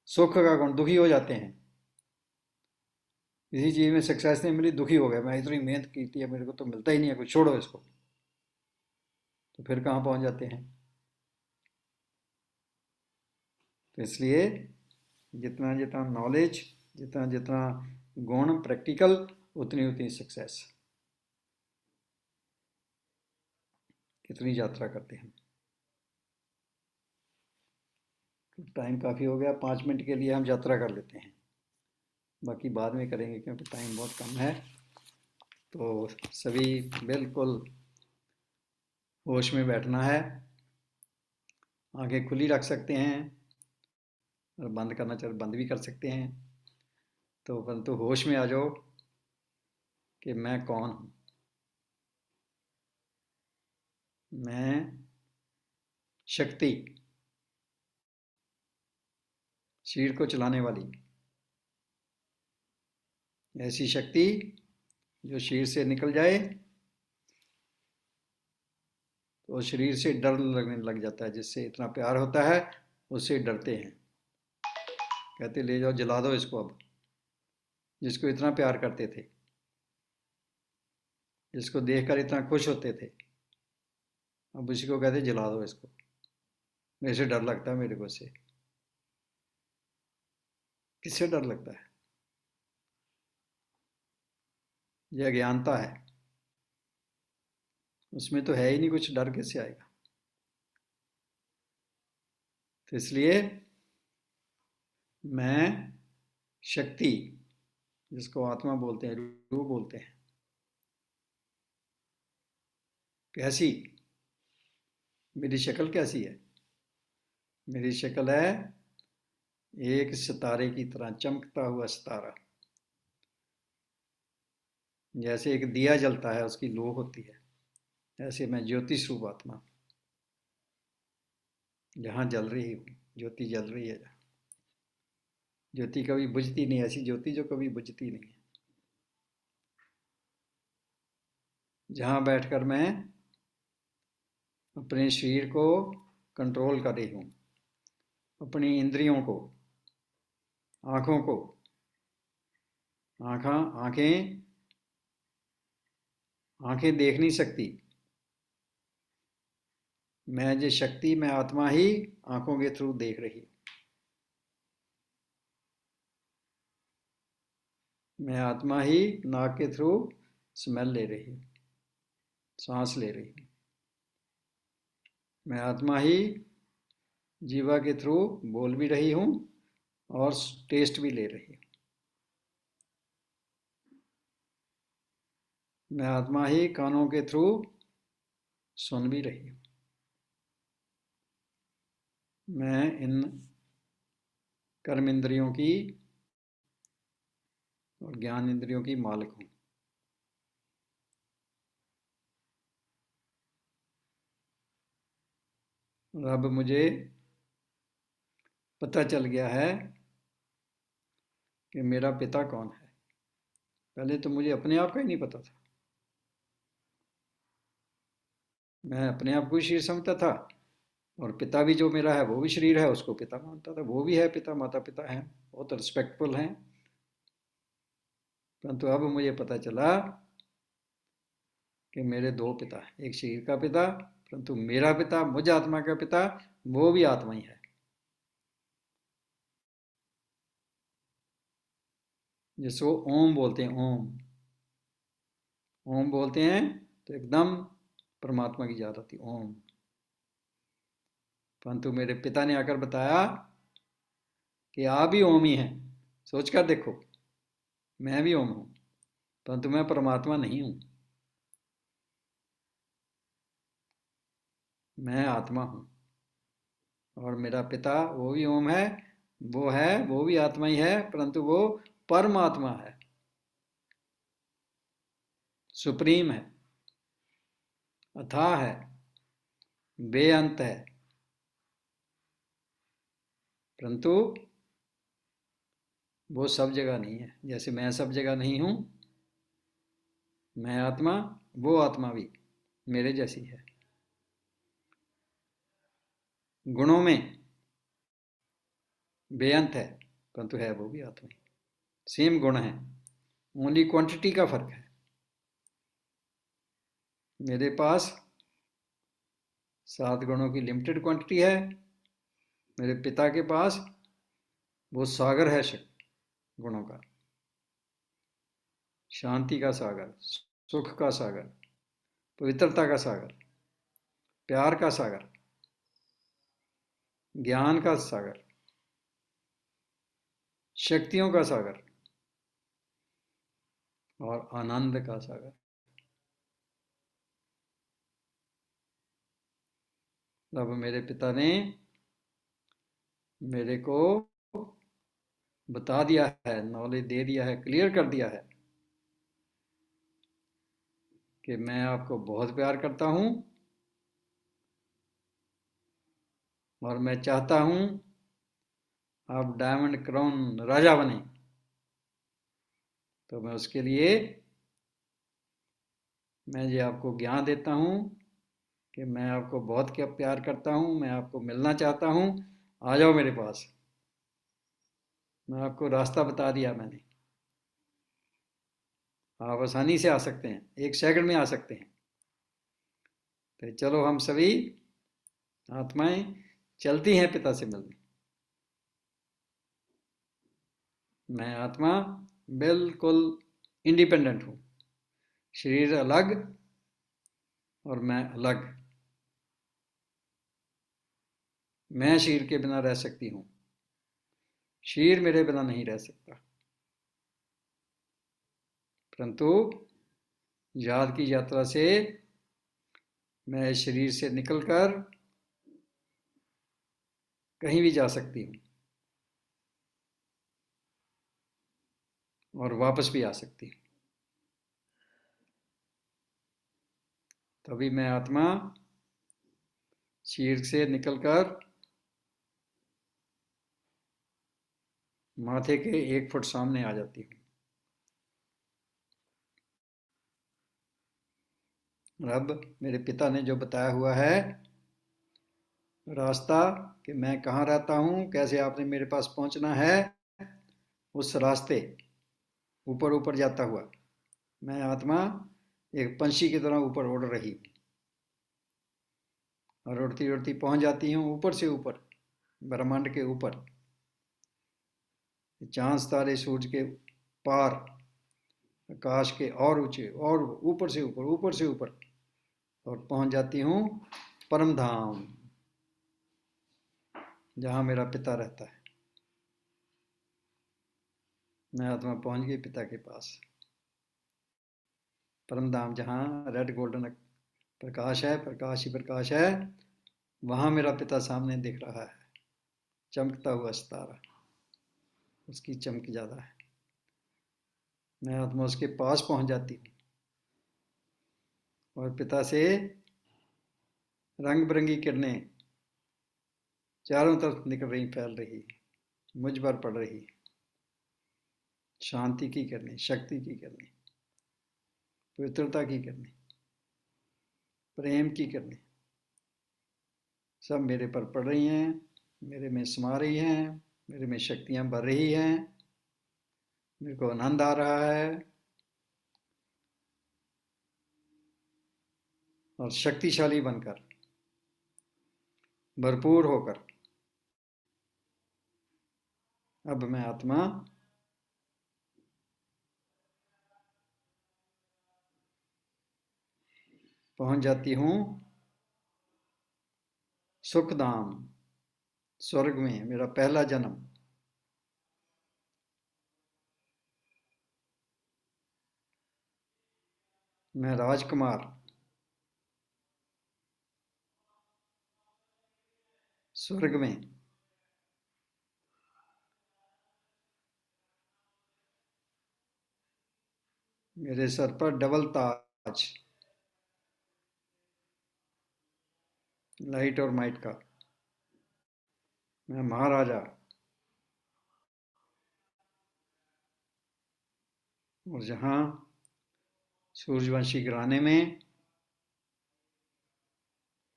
सुख का गुण, दुखी हो जाते हैं, किसी चीज़ में सक्सेस नहीं मिली, दुखी हो गया, मैं इतनी मेहनत की थी, मेरे को तो मिलता ही नहीं है कुछ, छोड़ो इसको। तो फिर कहाँ पहुँच जाते हैं। तो इसलिए जितना जितना नॉलेज, जितना जितना गुण प्रैक्टिकल, उतनी उतनी सक्सेस। कितनी यात्रा करते हैं। टाइम काफ़ी हो गया, 5 मिनट के लिए हम यात्रा कर लेते हैं, बाकी बाद में करेंगे क्योंकि टाइम बहुत कम है। तो सभी बिल्कुल होश में बैठना है। आंखें खुली रख सकते हैं और बंद करना चाहे बंद भी कर सकते हैं। तो परंतु होश में आ जाओ कि मैं कौन हूँ। मैं शक्ति, शरीर को चलाने वाली ऐसी शक्ति जो शरीर से निकल जाए तो शरीर से डर लगने लग जाता है, जिससे इतना प्यार होता है उससे डरते हैं, कहते ले जाओ जला दो इसको, अब जिसको इतना प्यार करते थे, जिसको देखकर इतना खुश होते थे, अब उसी को कहते जला दो इसको, मेरे से डर लगता है, मेरे को से किससे डर लगता है? यह अज्ञानता है, उसमें तो है ही नहीं कुछ, डर कैसे आएगा? तो इसलिए मैं शक्ति, जिसको आत्मा बोलते हैं, रूह बोलते हैं, कैसी, मेरी शक्ल कैसी है? मेरी शक्ल है एक सितारे की तरह, चमकता हुआ सितारा, जैसे एक दिया जलता है उसकी लौ होती है, ऐसे मैं ज्योति स्वरूप आत्मा, जहाँ जल रही हूँ, ज्योति जल रही है जहाँ, ज्योति कभी बुझती नहीं, ऐसी ज्योति जो कभी बुझती नहीं है, जहाँ बैठकर मैं अपने शरीर को कंट्रोल कर रही हूँ, अपनी इंद्रियों को, आँखों को, आँखें आँखें देख नहीं सकती, मैं जो शक्ति, मैं आत्मा ही आँखों के थ्रू देख रही हूँ, मैं आत्मा ही नाक के थ्रू स्मेल ले रही हूँ, सांस ले रही हूँ, मैं आत्मा ही जीवा के थ्रू बोल भी रही हूँ और टेस्ट भी ले रही हूँ, मैं आत्मा ही कानों के थ्रू सुन भी रही हूँ, मैं इन कर्म इंद्रियों की और ज्ञान इंद्रियों की मालिक हूँ। और अब मुझे पता चल गया है कि मेरा पिता कौन है। पहले तो मुझे अपने आप का ही नहीं पता था, मैं अपने आप को ही शरीर समझता था, और पिता भी जो मेरा है वो भी शरीर है, उसको पिता मानता था, वो भी है पिता, माता पिता हैं, बहुत रिस्पेक्टफुल हैं। परंतु अब मुझे पता चला कि मेरे दो पिता हैं, एक शरीर का पिता, परंतु मेरा पिता, मुझ आत्मा का पिता, वो भी आत्मा ही है, जिसको ओम बोलते हैं। ओम ओम बोलते हैं तो एकदम परमात्मा की याद आती, ओम। परंतु मेरे पिता ने आकर बताया कि आप भी ओम ही हैं, सोचकर देखो, मैं भी ओम हूं, परंतु मैं परमात्मा नहीं हूं, मैं आत्मा हूं, और मेरा पिता वो भी ओम है, वो भी आत्मा ही है, परंतु वो परमात्मा है, सुप्रीम है, अथाह है, बेअंत है, परंतु वो सब जगह नहीं है। जैसे मैं सब जगह नहीं हूं, मैं आत्मा, वो आत्मा भी मेरे जैसी है, गुणों में बेअंत है, परंतु है वो भी आत्मा ही, सेम गुण है, ओनली क्वांटिटी का फर्क है। मेरे पास 7 गुणों की लिमिटेड क्वांटिटी है, मेरे पिता के पास वो सागर है गुणों का, शांति का सागर, सुख का सागर, पवित्रता का सागर, प्यार का सागर, ज्ञान का सागर, शक्तियों का सागर और आनंद का सागर। अब मेरे पिता ने मेरे को बता दिया है, नॉलेज दे दिया है, क्लियर कर दिया है कि मैं आपको बहुत प्यार करता हूं, और मैं चाहता हूं आप डायमंड क्राउन राजा बने। तो मैं उसके लिए मैं ये आपको ज्ञान देता हूं, कि मैं आपको बहुत क्या प्यार करता हूँ, मैं आपको मिलना चाहता हूँ, आ जाओ मेरे पास। मैं आपको रास्ता बता दिया मैंने, आप आसानी से आ सकते हैं, 1 सेकंड में आ सकते हैं। तो चलो हम सभी आत्माएं चलती हैं पिता से मिलने। मैं आत्मा बिल्कुल इंडिपेंडेंट हूँ, शरीर अलग और मैं अलग। मैं शरीर के बिना रह सकती हूँ, शरीर मेरे बिना नहीं रह सकता। परंतु याद की यात्रा से मैं इस शरीर से निकलकर कहीं भी जा सकती हूँ और वापस भी आ सकती हूँ। तभी मैं आत्मा शरीर से निकलकर माथे के 1 फुट सामने आ जाती हूँ। अब मेरे पिता ने जो बताया हुआ है रास्ता, कि मैं कहाँ रहता हूँ, कैसे आपने मेरे पास पहुँचना है, उस रास्ते ऊपर ऊपर जाता हुआ मैं आत्मा एक पंछी की तरह ऊपर उड़ रही और उड़ती उड़ती पहुँच जाती हूँ ऊपर से ऊपर, ब्रह्मांड के ऊपर, चांद तारे सूरज के पार, आकाश के और ऊंचे और ऊपर से ऊपर, ऊपर से ऊपर, और पहुंच जाती हूँ परम धाम, जहाँ मेरा पिता रहता है। मैं आत्मा पहुंच गई पिता के पास, परम धाम, जहाँ रेड गोल्डन प्रकाश है, प्रकाश ही प्रकाश है। वहाँ मेरा पिता सामने दिख रहा है, चमकता हुआ सितारा, उसकी चमक ज़्यादा है। मैं आत्मा उसके पास पहुंच जाती हूँ और पिता से रंग बिरंगी किरणें चारों तरफ निकल रही, फैल रही, मुझ पर पड़ रही, शांति की किरणें, शक्ति की किरणें, पवित्रता की किरणें, प्रेम की किरणें, सब मेरे पर पड़ रही हैं, मेरे में समा रही हैं, मेरे में शक्तियाँ भर रही हैं, मेरे को आनंद आ रहा है और शक्तिशाली बनकर, भरपूर होकर अब मैं आत्मा पहुंच जाती हूँ सुखधाम, स्वर्ग में, मेरा पहला जन्म। मैं राजकुमार, स्वर्ग में, मेरे सर पर डबल ताज, लाइट और माइट का। मैं महाराजा, और जहाँ सूर्यवंशी घराने में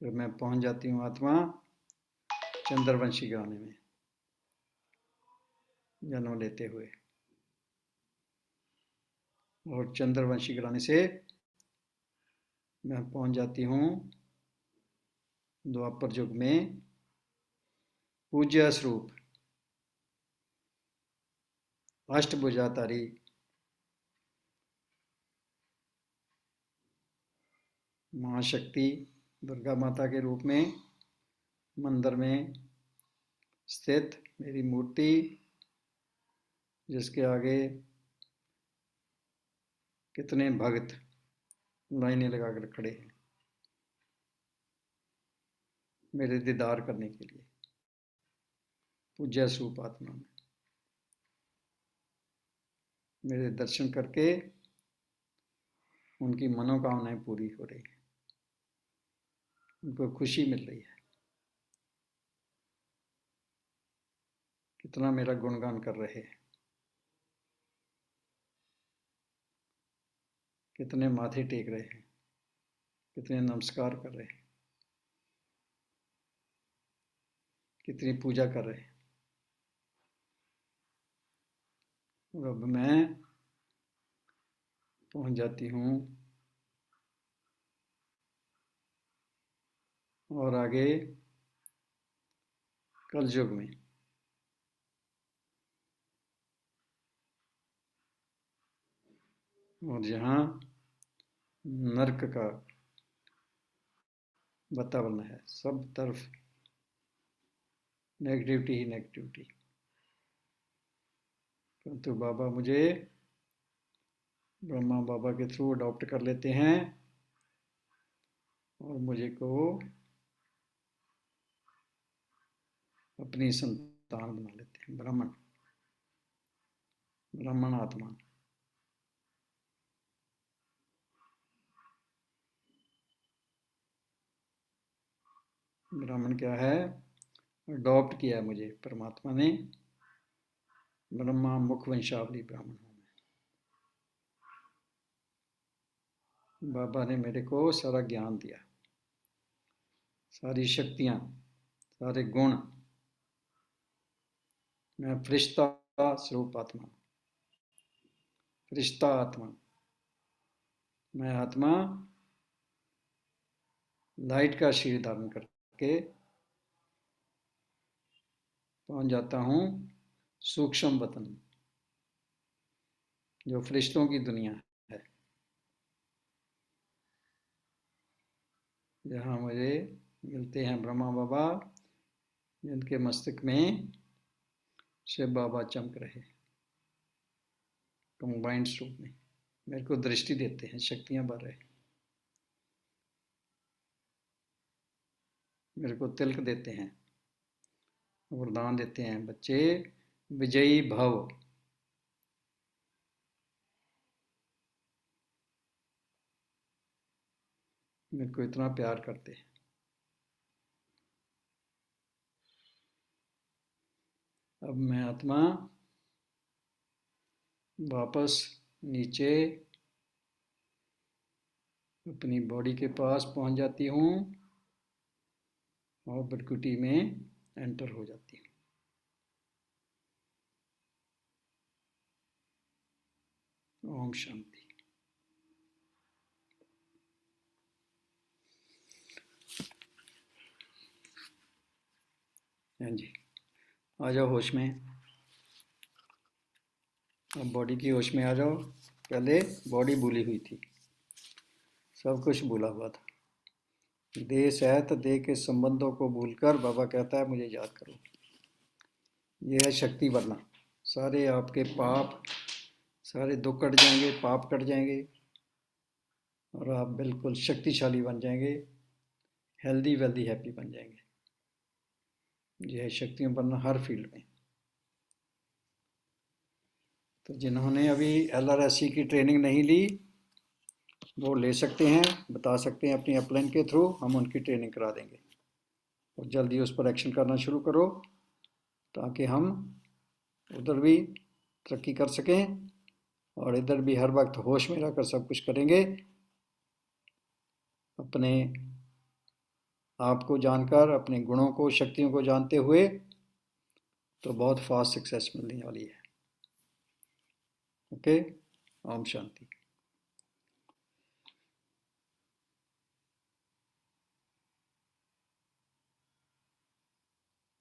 फिर मैं पहुंच जाती हूँ आत्मा चंद्रवंशी घराने में जन्म लेते हुए, और चंद्रवंशी घराने से मैं पहुंच जाती हूँ द्वापर युग में पूज्य स्वरूप अष्टभुजाधारी महाशक्ति दुर्गा माता के रूप में मंदिर में स्थित मेरी मूर्ति, जिसके आगे कितने भक्त लाइनें लगाकर खड़े हैं मेरे दीदार करने के लिए, पूज्य स्वरूप आत्मा में मेरे दर्शन करके उनकी मनोकामनाएं पूरी हो रही है, उनको खुशी मिल रही है। कितना मेरा गुणगान कर रहे हैं, कितने माथे टेक रहे हैं, कितने नमस्कार कर रहे हैं। कितनी पूजा कर रहे हैं। और अब मैं पहुंच जाती हूँ और आगे कलयुग में। और जहाँ नर्क का वातावरण है, सब तरफ नेगेटिविटी ही नेगेटिविटी। परंतु बाबा मुझे ब्रह्मा बाबा के थ्रू अडॉप्ट कर लेते हैं और मुझे को अपनी संतान बना लेते हैं, ब्राह्मण आत्मा। ब्राह्मण क्या है? अडॉप्ट किया है मुझे परमात्मा ने, ब्रह्मा मुख वंशावली ब्राह्मण हूँ मैं। बाबा ने मेरे को सारा ज्ञान दिया, सारी शक्तियाँ, सारे गुण। मैं फरिश्ता स्वरूप आत्मा, फरिश्ता आत्मा। मैं आत्मा लाइट का शरीर धारण करके पहुंच जाता हूँ सूक्ष्म वतन, जो फरिश्तों की दुनिया है, जहाँ मुझे मिलते हैं ब्रह्मा बाबा, जिनके मस्तक में शिव बाबा चमक रहे कंबाइंड रूप में। मेरे को दृष्टि देते हैं, शक्तियाँ बढ़ रहे, मेरे को तिलक देते हैं, वरदान देते हैं, बच्चे विजयी भव। मेरे को इतना प्यार करते हैं। अब मैं आत्मा वापस नीचे अपनी बॉडी के पास पहुंच जाती हूँ और प्रकृति में एंटर हो जाती हूँ। ओम शांति। हाँ जी, आ जाओ होश में। अब बॉडी की होश में आ जाओ। पहले बॉडी भूली हुई थी, सब कुछ भूला हुआ था। देह सहित देह के संबंधों को भूलकर बाबा कहता है मुझे याद करो। यह है शक्ति वरना। सारे आपके पाप, सारे दुख कट जाएंगे, पाप कट जाएंगे और आप बिल्कुल शक्तिशाली बन जाएंगे, हेल्दी वेल्दी हैप्पी बन जाएंगे। यह है शक्तियाँ बनना हर फील्ड में। तो जिन्होंने अभी LRSC की ट्रेनिंग नहीं ली वो ले सकते हैं, बता सकते हैं अपनी अपलाइन के थ्रू, हम उनकी ट्रेनिंग करा देंगे। और जल्दी उस पर एक्शन करना शुरू करो ताकि हम उधर भी तरक्की कर सकें और इधर भी हर वक्त होश में रहकर सब कुछ करेंगे। अपने आप को जानकर, अपने गुणों को, शक्तियों को जानते हुए तो बहुत फास्ट सक्सेस मिलने वाली है। ओके, ओम शांति।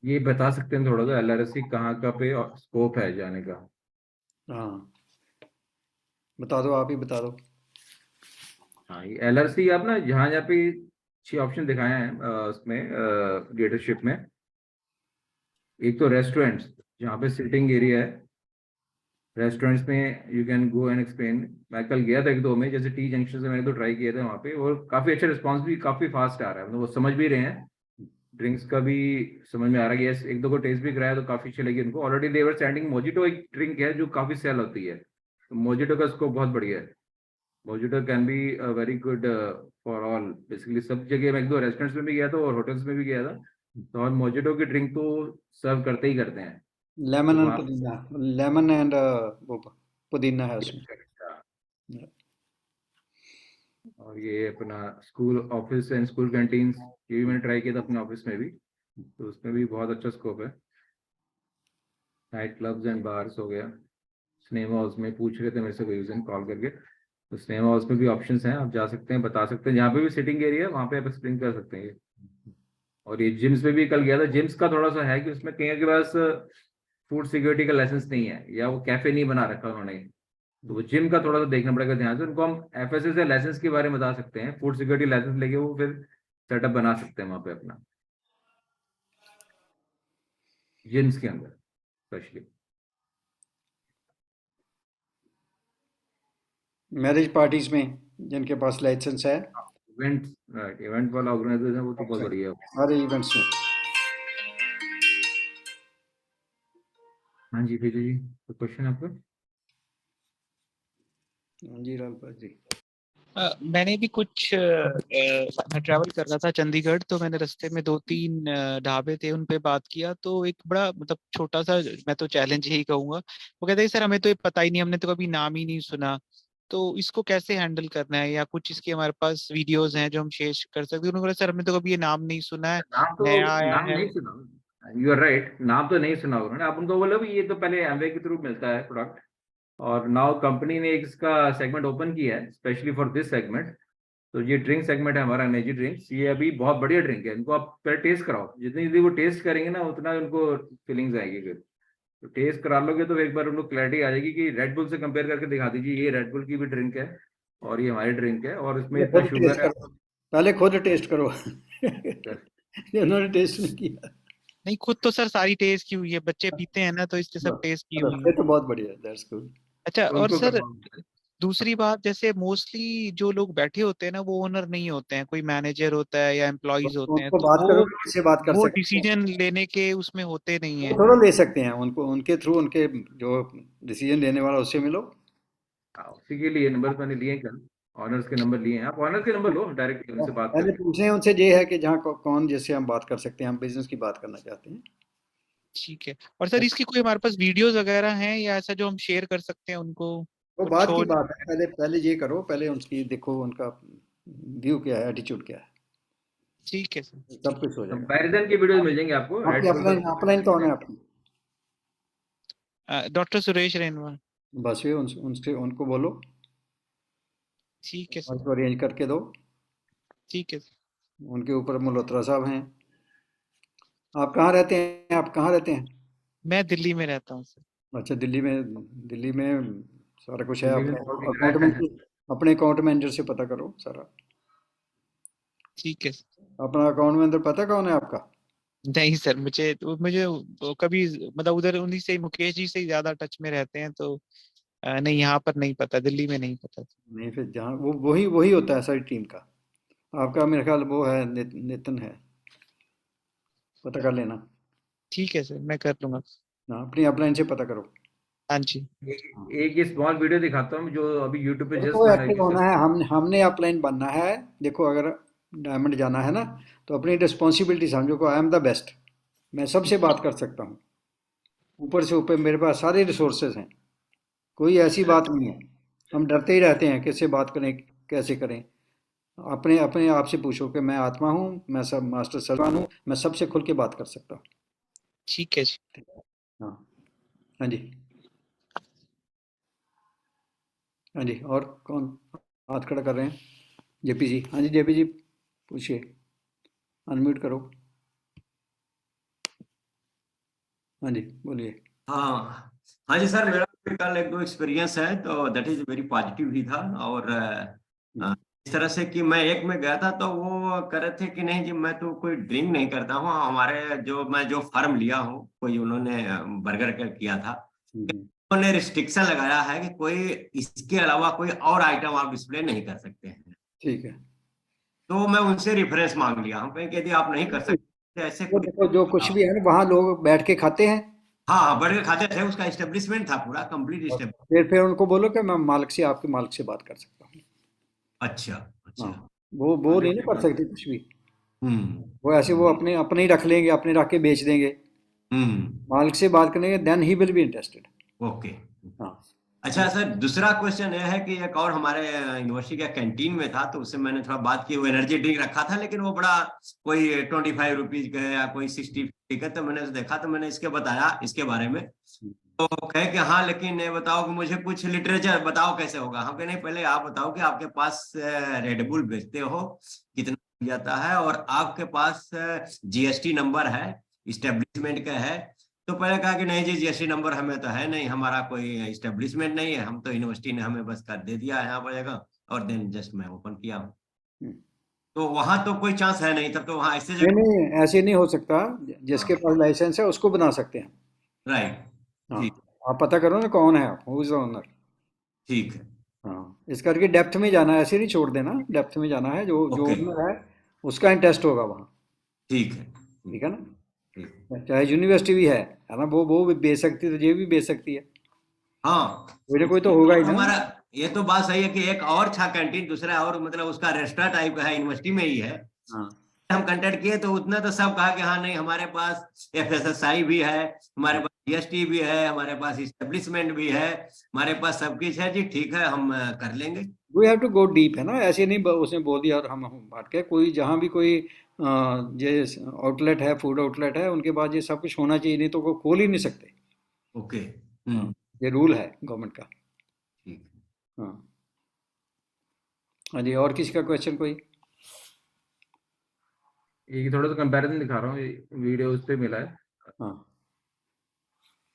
ये बता सकते हैं थोड़ा सा LRSC कहाँ का पे स्कोप है जाने का? हाँ बता दो, आप ही बता दो। हाँ, ये LRC आप ना जहाँ जहाँ पे 6 ऑप्शन दिखाए हैं उसमें लीडरशिप में, एक तो रेस्टोरेंट्स जहाँ पे सिटिंग एरिया है। रेस्टोरेंट्स में you can go and explain. मैं कल गया था 1-2 में, जैसे टी जंक्शन से मैंने तो ट्राई किया था वहाँ पे, और काफी अच्छा रिस्पॉन्स भी काफी फास्ट आ रहा है, मतलब वो समझ भी रहे हैं। ड्रिंक्स का भी समझ में आ रहा है। यस, 1-2 को टेस्ट भी कराया तो काफी अच्छी लगी उनको। ऑलरेडी देवर सेंडिंग मोजिटो, एक ड्रिंक है जो काफी सेल होती है, तो मोजिटो का स्कोप बहुत बढ़िया है। Mojito can be very good for all, basically सब जगह। मैं 1-2 रेस्टोरेंट्स में भी गया था और होटल्स में भी गया था, तो और मोजिटो की ड्रिंक तो सर्व करते ही करते हैं। तो लेमन एंड वहाँ पुदीना, लेमन एंड वो पुदीना है उसमें। और ये अपना school, office and school canteen, ये भी मैंने ट्राई किया था अपने ऑफिस में भी। तो उसमें भी बहुत अच्छा स्कोप है। नाइट क्लब्स एंड बार्स हो गया, सिनेमा हाउस में पूछ रहे थे मेरे से कोई यूजर कॉल करके, तो सिनेमा हाउस में भी ऑप्शंस हैं, आप जा सकते हैं, बता सकते हैं, जहाँ पे भी सिटिंग एरिया है वहाँ पे आप सिटिंग कर सकते हैं। और ये जिम्स में भी कल गया था, जिम्स का थोड़ा सा है कि उसमें कहीं के पास फूड सिक्योरिटी का लाइसेंस नहीं है या वो कैफे नहीं बना रखा उन्होंने, तो वो जिम का थोड़ा सा देखना पड़ेगा ध्यान से। उनको हम एफएसएस या लाइसेंस के बारे में बता सकते हैं, फूड सिक्योरिटी लाइसेंस लेके वो फिर सेटअप बना सकते हैं वहाँ पे अपना, जिम्स के अंदर स्पेशली। मैरिज पार्टीज में जिनके पास लाइसेंस है, इवेंट, इवेंट वाला ऑर्गेनाइजेशन वो तो बहुत बढ़िया है। सारे इवेंट्स में। हाँ जी भेजो जी, तो क्वेश्चन आपका। हाँ जी लालपाल जी। मैंने भी कुछ मैं ट्रैवल कर रहा था चंडीगढ़, तो मैंने रास्ते में 2-3 ढाबे थे, उन पे बात किया, तो एक बड़ा मतलब छोटा सा, मैं तो चैलेंज यही कहूंगा, वो कहते हैं सर हमें तो ये पता ही नहीं, हमने तो कभी नाम ही नहीं सुना, तो इसको कैसे हैंडल करना है, या कुछ इसके हमारे पास वीडियोस हैं जो हम शेयर कर सकते हैं। उन्होंने बोला सर हमने तो कभी ये नाम नहीं सुना है, नाम तो, नया आया नाम है। नहीं सुना, यू आर राइट, नाम तो नहीं सुना उन्होंने। आप उनको बोलो भी ये तो पहले एमवे के थ्रू मिलता है प्रोडक्ट, और नाउ कंपनी ने एक इसका सेगमेंट ओपन किया है स्पेशली फॉर दिस सेगमेंट। तो ये ड्रिंक सेगमेंट है हमारा एनर्जी ड्रिंक्स, ये अभी बहुत बढ़िया ड्रिंक है, इनको आप पहले टेस्ट कराओ, जितनी जल्दी वो टेस्ट करेंगे ना उतना उनको फीलिंग्स आएगी फिर। तो टेस्ट करा लोगे तो एक बार उनको क्लैरिटी आ जाएगी कि रेड बुल से कंपेयर करके दिखा दीजिए, ये रेड बुल की भी ड्रिंक है और ये हमारी ड्रिंक है और इसमें ये इतना खुद टेस्ट शुगर है। करो, पहले खुद टेस्ट करो। ये उन्होंने टेस्ट नहीं किया। नहीं, खुद तो सर सारी टेस्ट की हुई है, बच्चे पीते हैं ना, तो इसलिए सब टेस्ट की हुई ये है। तो बहुत बढ़िया है, दैट्स गुड। अच्छा, तो और उनको सर करवाओ। दूसरी बात, जैसे मोस्टली जो लोग बैठे होते हैं ना, वो ओनर नहीं होते हैं, कोई मैनेजर होता है या एम्प्लॉइज होते हैं, उनको तो बात वो करोगे, किससे बात कर वो सकते हैं? डिसीजन लेने के उसमें होते नहीं वो है। थोड़ा ले सकते हैं, उनको उनके थ्रू, उनके जो डिसीजन लेने वाला उससे मिलो। हाँ, उसी के लिए नंबर मैंने लिए हैं कल, ऑनर्स के नंबर लिए हैं, आप ऑनर्स के नंबर लो डायरेक्ट उनसे बात पहले करके। पूछे हैं उनसे, ये है कि जहाँ कौन जैसे हम बात कर सकते हैं, हम बिजनेस की बात करना चाहते हैं। ठीक है। और सर इसकी कोई हमारे पास वीडियोस वगैरह हैं या ऐसा जो हम शेयर कर सकते हैं उनको, वो कुछ बात की हो? बात है, पहले पहले ये करो, पहले उनकी देखो, उनका व्यू क्या है, एटीट्यूड क्या है, ठीक है सर, सब कुछ हो जाएगा। कंपैरिजन की वीडियोस मिल जाएंगे आपको, आपकी रेड बुल अपलाइन अपलाइन कौन है आपकी? डॉक्टर सुरेश रेनवा। बस ये उनसे उनको बोलो, ठीक है सर, उनको अरेंज करके दो। ठीक है सर। उनके ऊपर मल्होत्रा साहब हैं। आप कहाँ रहते हैं, आप कहाँ रहते हैं? मैं दिल्ली में रहता हूँ सर। अच्छा, दिल्ली में। दिल्ली में सारा कुछ है, दिल्ली में अपने बहुत दिख अकाउंट रहा है। मैनेजर, अपने अकाउंट मैनेजर से पता करो सारा। ठीक है सर। अपना अकाउंट मैनेजर पता कौन है आपका? नहीं सर, मुझे वो कभी मतलब उधर उन्हीं से, मुकेश जी से ही ज्यादा टच में रहते हैं, तो नहीं, यहाँ पर नहीं पता, दिल्ली में नहीं पता। नहीं, फिर जहाँ वो वही वही होता है सारी टीम का। आपका मेरा ख्याल वो है, नितिन है, पता कर लेना। ठीक है सर, मैं कर लूंगा। हाँ, अपनी अपलाइन से पता करो। हाँ जी। हाँ, एक ये स्मॉल वीडियो दिखाता हूँ जो अभी यूट्यूब पे जस्ट देखो मैंने एक्टिव होना है, हमने अपलाइन बनना है। देखो, अगर डायमंड जाना है ना, तो अपनी रिस्पॉन्सिबिलिटी समझो को आई एम द बेस्ट, मैं सबसे बात कर सकता हूँ, ऊपर से ऊपर मेरे पास सारे रिसोर्सेज हैं, कोई ऐसी बात नहीं है। हम डरते ही रहते हैं कैसे बात करें, कैसे करें। अपने अपने आप से पूछो कि मैं आत्मा हूँ, मैं सब मास्टर सलमान हूँ, मैं सबसे खुल के बात कर सकता हूँ। ठीक है जी। हाँ। हाँ जी। हाँ जी, और कौन हाथ खड़ा कर रहे हैं? जेपी जी, हाँ जी जेपी जी, पूछिए, अनम्यूट करो। हाँ जी, बोलिए। हाँ हाँ जी सर, मेरा भी कल एक दो एक्सपीरियंस है, तो दैट इज वेरी पॉजिटिव ही था। और इस तरह से कि मैं एक में गया था, तो वो कह रहे थे कि नहीं जी मैं तो कोई ड्रिंक नहीं करता हूँ, हमारे जो फर्म लिया हूँ, कोई उन्होंने बर्गर का किया था, हम्म, उन्होंने रिस्ट्रिक्शन लगाया है कि कोई इसके अलावा कोई और आइटम आप डिस्प्ले नहीं कर सकते हैं। ठीक है। तो मैं उनसे रेफरेंस मांग लिया हूँ कि यदि आप नहीं कर सकते ऐसे वो कुछ देखो, जो कुछ भी है ना, वहाँ लोग बैठ के खाते हैं। हाँ हाँ, बर्गर खाते थे, उसका एस्टेब्लिशमेंट था, पूरा कंप्लीट और एस्टेब्लिश। फिर उनको बोलो कि मैं मालिक से, आपके मालिक से बात कर सकता हूँ। अच्छा हाँ, अच्छा। वो नहीं ना कर सकते कुछ भी। हम्म वो ऐसे वो अपने अपने ही रख लेंगे, अपने रख के बेच देंगे। हम्म। मालिक से बात करेंगे, then he will be interested. Okay. हाँ, अच्छा सर, दूसरा क्वेश्चन यह है कि एक और हमारे यूनिवर्सिटी का कैंटीन में था, तो उससे मैंने थोड़ा बात की, वो एनर्जी ड्रिंक रखा था, लेकिन वो बड़ा कोई 25 रुपीज का या कोई 60 का, तो मैंने देखा, तो मैंने इसके बताया इसके बारे में, तो कहे कि हाँ लेकिन ये बताओ कि मुझे कुछ लिटरेचर बताओ कैसे होगा। हम कहे नहीं, पहले आप बताओ कि आपके पास रेडबुल बेचते हो, कितना जाता है, और आपके पास जीएसटी नंबर है, इस्टेब्लिशमेंट का है। तो पहले कहा कि नहीं जी, जीएसटी नंबर हमें तो है नहीं, हमारा कोई इस्टेब्लिशमेंट नहीं है, हम तो यूनिवर्सिटी ने हमें बस कर दे दिया है यहाँ पर जगह, और देन जस्ट मैं ओपन किया हूँ। हम्म। तो वहां तो कोई चांस है नहीं, तब तो वहां ऐसे नहीं जगह। नहीं, ऐसे नहीं हो सकता। जिसके पास लाइसेंस है उसको बना सकते हैं। राइट। हाँ, ठीक। आप पता करो ना कौन है, हु इज द ओनर। ठीक है। हाँ, इस करके डेप्थ में जाना है, ऐसे नहीं छोड़ देना, डेप्थ में जाना है, जो जो ओके। ओनर है उसका इंटरेस्ट होगा वहाँ। ठीक है। ठीक है ना। ठीक। चाहे यूनिवर्सिटी भी है ना, वो भी बेच सकती है, तो ये भी बेच सकती है। हाँ, कोई ना कोई तो होगा ही ना। हमारा ये तो बात सही है कि एक और था कैंटीन दूसरा, और मतलब उसका रेस्टोरेंट टाइप का है, यूनिवर्सिटी में ही है। हाँ हम कांटेक्ट किए तो उतना तो सब कहा कि हाँ नहीं, हमारे पास एफएसएसआई भी है, हमारे पास जीएसटी भी है, हमारे पास इस्टेब्लिशमेंट भी है, हमारे पास सब कुछ है जी, ठीक है हम कर लेंगे। We have to go deep, है ना, ऐसे नहीं उसने बोल दिया और हम बांट के, कोई जहाँ भी कोई ये आउटलेट है, फूड आउटलेट है, उनके पास ये सब कुछ होना चाहिए, नहीं तो वो खोल ही नहीं सकते। ओके। हाँ, ये रूल है गवर्नमेंट का। ठीक। हाँ। हाँ जी, और किसी का क्वेश्चन कोई? ये थोड़ा सा कंपैरिजन दिखा रहा हूँ, ये वीडियो उस पे मिला है। हाँ,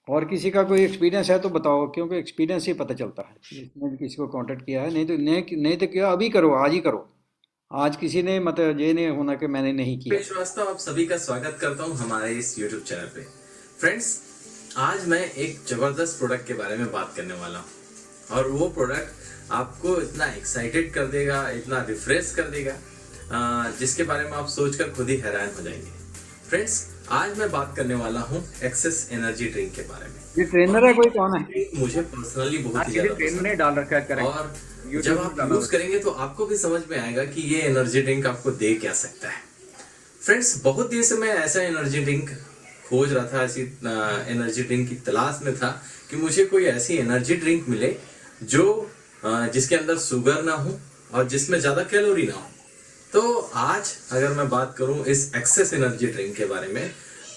और किसी का कोई एक्सपीरियंस है तो बताओ, क्योंकि एक्सपीरियंस ही पता चलता है, जिसने भी किसी को कांटेक्ट किया है, नहीं तो क्या, अभी करो, आज ही करो। आज किसी ने मतलब ये नहीं होना कि मैंने नहीं किया। श्रीवास्तव, आप सभी का स्वागत करता हूं हमारे इस YouTube चैनल पे। फ्रेंड्स, आज मैं एक जबरदस्त प्रोडक्ट के बारे में बात करने वाला हूं, और वो प्रोडक्ट आपको इतना एक्साइटेड कर देगा, इतना रिफ्रेश कर देगा, जिसके बारे में आप सोचकर खुद ही हैरान हो जाएंगे। फ्रेंड्स, आज मैं बात करने वाला हूं एक्सेस एनर्जी ड्रिंक के बारे में। ये ट्रेनर है कोई, कौन है? ड्रिंक मुझे पर्सनली बहुत ही किसी ज्यादा ट्रेनर पसंद ने है, डाल रखा है, करेक्ट। और YouTube जब पे आप डाला यूज हुआ है। करेंगे तो आपको भी समझ में आएगा कि ये एनर्जी ड्रिंक आपको दे क्या सकता है। फ्रेंड्स, बहुत देर से मैं ऐसा एनर्जी ड्रिंक खोज रहा था, ऐसी एनर्जी ड्रिंक की तलाश में था कि मुझे कोई ऐसी एनर्जी ड्रिंक मिले जो जिसके अंदर शुगर ना हो और जिसमें ज्यादा कैलोरी ना हो। तो आज अगर मैं बात करूं इस एक्सेस एनर्जी ड्रिंक के बारे में,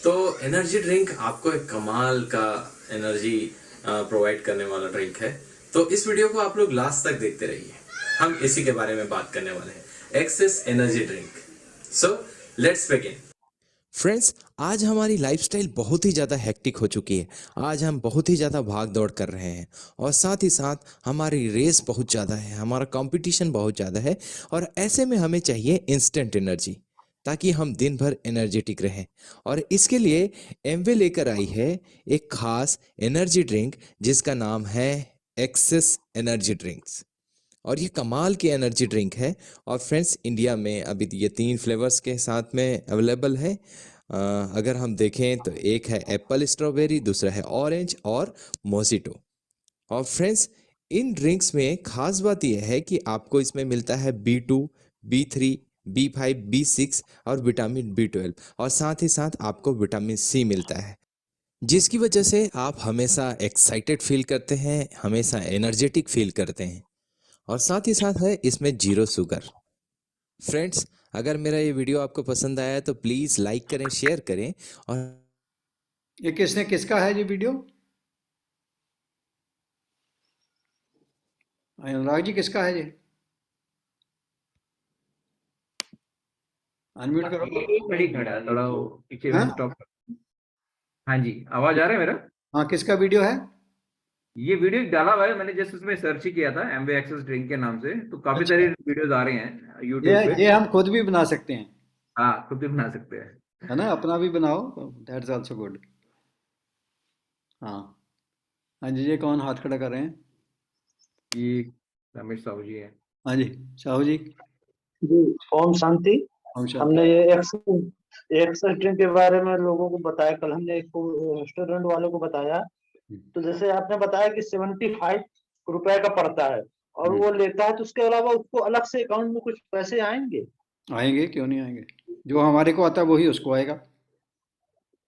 तो एनर्जी ड्रिंक आपको एक कमाल का एनर्जी प्रोवाइड करने वाला ड्रिंक है। तो इस वीडियो को आप लोग लास्ट तक देखते रहिए, हम इसी के बारे में बात करने वाले हैं, excess energy drink. So let's begin. Friends, आज हमारी लाइफस्टाइल बहुत ही ज़्यादा हेक्टिक हो चुकी है। आज हम बहुत ही ज़्यादा भाग दौड़ कर रहे हैं, और साथ ही साथ हमारी रेस बहुत ज़्यादा है, हमारा कंपटीशन बहुत ज़्यादा है, और ऐसे में हमें चाहिए इंस्टेंट एनर्जी, ताकि हम दिन भर एनर्जेटिक रहें। और इसके लिए एमवे लेकर आई है एक खास एनर्जी ड्रिंक जिसका नाम है एक्सेस एनर्जी ड्रिंक्स। और ये कमाल की एनर्जी ड्रिंक है। और फ्रेंड्स, इंडिया में अभी ये 3 फ्लेवर्स के साथ में अवेलेबल है। अगर हम देखें तो एक है एप्पल स्ट्रॉबेरी, दूसरा है ऑरेंज और मोजिटो। और फ्रेंड्स, इन ड्रिंक्स में खास बात यह है कि आपको इसमें मिलता है B2, B3, B5, B6 और विटामिन B12, और साथ ही साथ आपको विटामिन C मिलता है, जिसकी वजह से आप हमेशा एक्साइटेड फील करते हैं, हमेशा एनर्जेटिक फील करते हैं। और साथ ही साथ है इसमें 0 शुगर। फ्रेंड्स, अगर मेरा ये वीडियो आपको पसंद आया है तो प्लीज़ लाइक करें, शेयर करें। और ये किसका है ये वीडियो? अनुराग जी, किसका है ये? अनम्यूट करो। बड़ी खड़ा है, थोड़ा वो पीछे हाँ? में स्टॉप। हाँ जी, आवाज आ रहा है मेरा? हाँ, किसका वीडियो है? ये वीडियो डाला हुआ है, मैंने जस्ट उसमें सर्च ही किया था एमवे एक्सेस ड्रिंक के नाम से, तो काफी अच्छा, सारी वीडियोस आ रहे हैं ये यूट्यूब पे। ये हम खुद भी बना सकते हैं, हाँ, खुद भी बना सकते हैं। है ना, अपना भी बनाओ, दैट्स आल्सो गुड। हाँ। हाँ जी, ये कौन हाथ खड़ा कर रहे हैं? ये रमेश साहू जी है। हाँ जी, साहू जी। जी, ओम शांति। हम शांति। हमने ये एक्सेस ड्रिंक के बारे में लोगों को बताया, कल हमने एक रेस्टोरेंट वालों को बताया। तो जैसे आपने बताया कि 75 रुपए का पड़ता है, और वो लेता है, तो उसके अलावा उसको अलग से अकाउंट में कुछ पैसे आएंगे? आएंगे, क्यों नहीं आएंगे? जो हमारे को आता है वही उसको आएगा।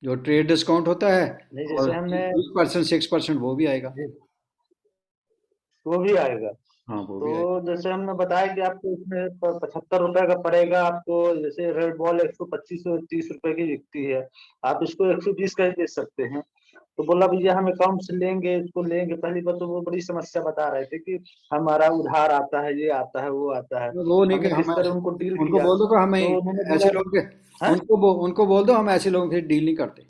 जो ट्रेड डिस्काउंट होता है नहीं, और जैसे हमने 2% 6% वो भी आएगा। वो भी आएगा। हाँ वो भी आएगा। तो जैसे हमने बताया कि आपको इसमें 75 रुपए का पड़ेगा आपको, जैसे रेड बॉल 125 और 30 रुपए की बिकती है, आप इसको 120 का ही दे सकते हैं। तो बोला भैया हम अकाउंट से लेंगे, इसको लेंगे। पहली बात तो वो बड़ी समस्या बता रहे थे कि हमारा उधार आता है, ये आता है, वो आता है। वो नहीं कि हमने जिस तरह उनको डील उनको किया बोल दो कि हमें तो उन्होंने ऐसे बोला, लोग हाँ उनको बोल दो हम ऐसे लोगों से डील नहीं करते,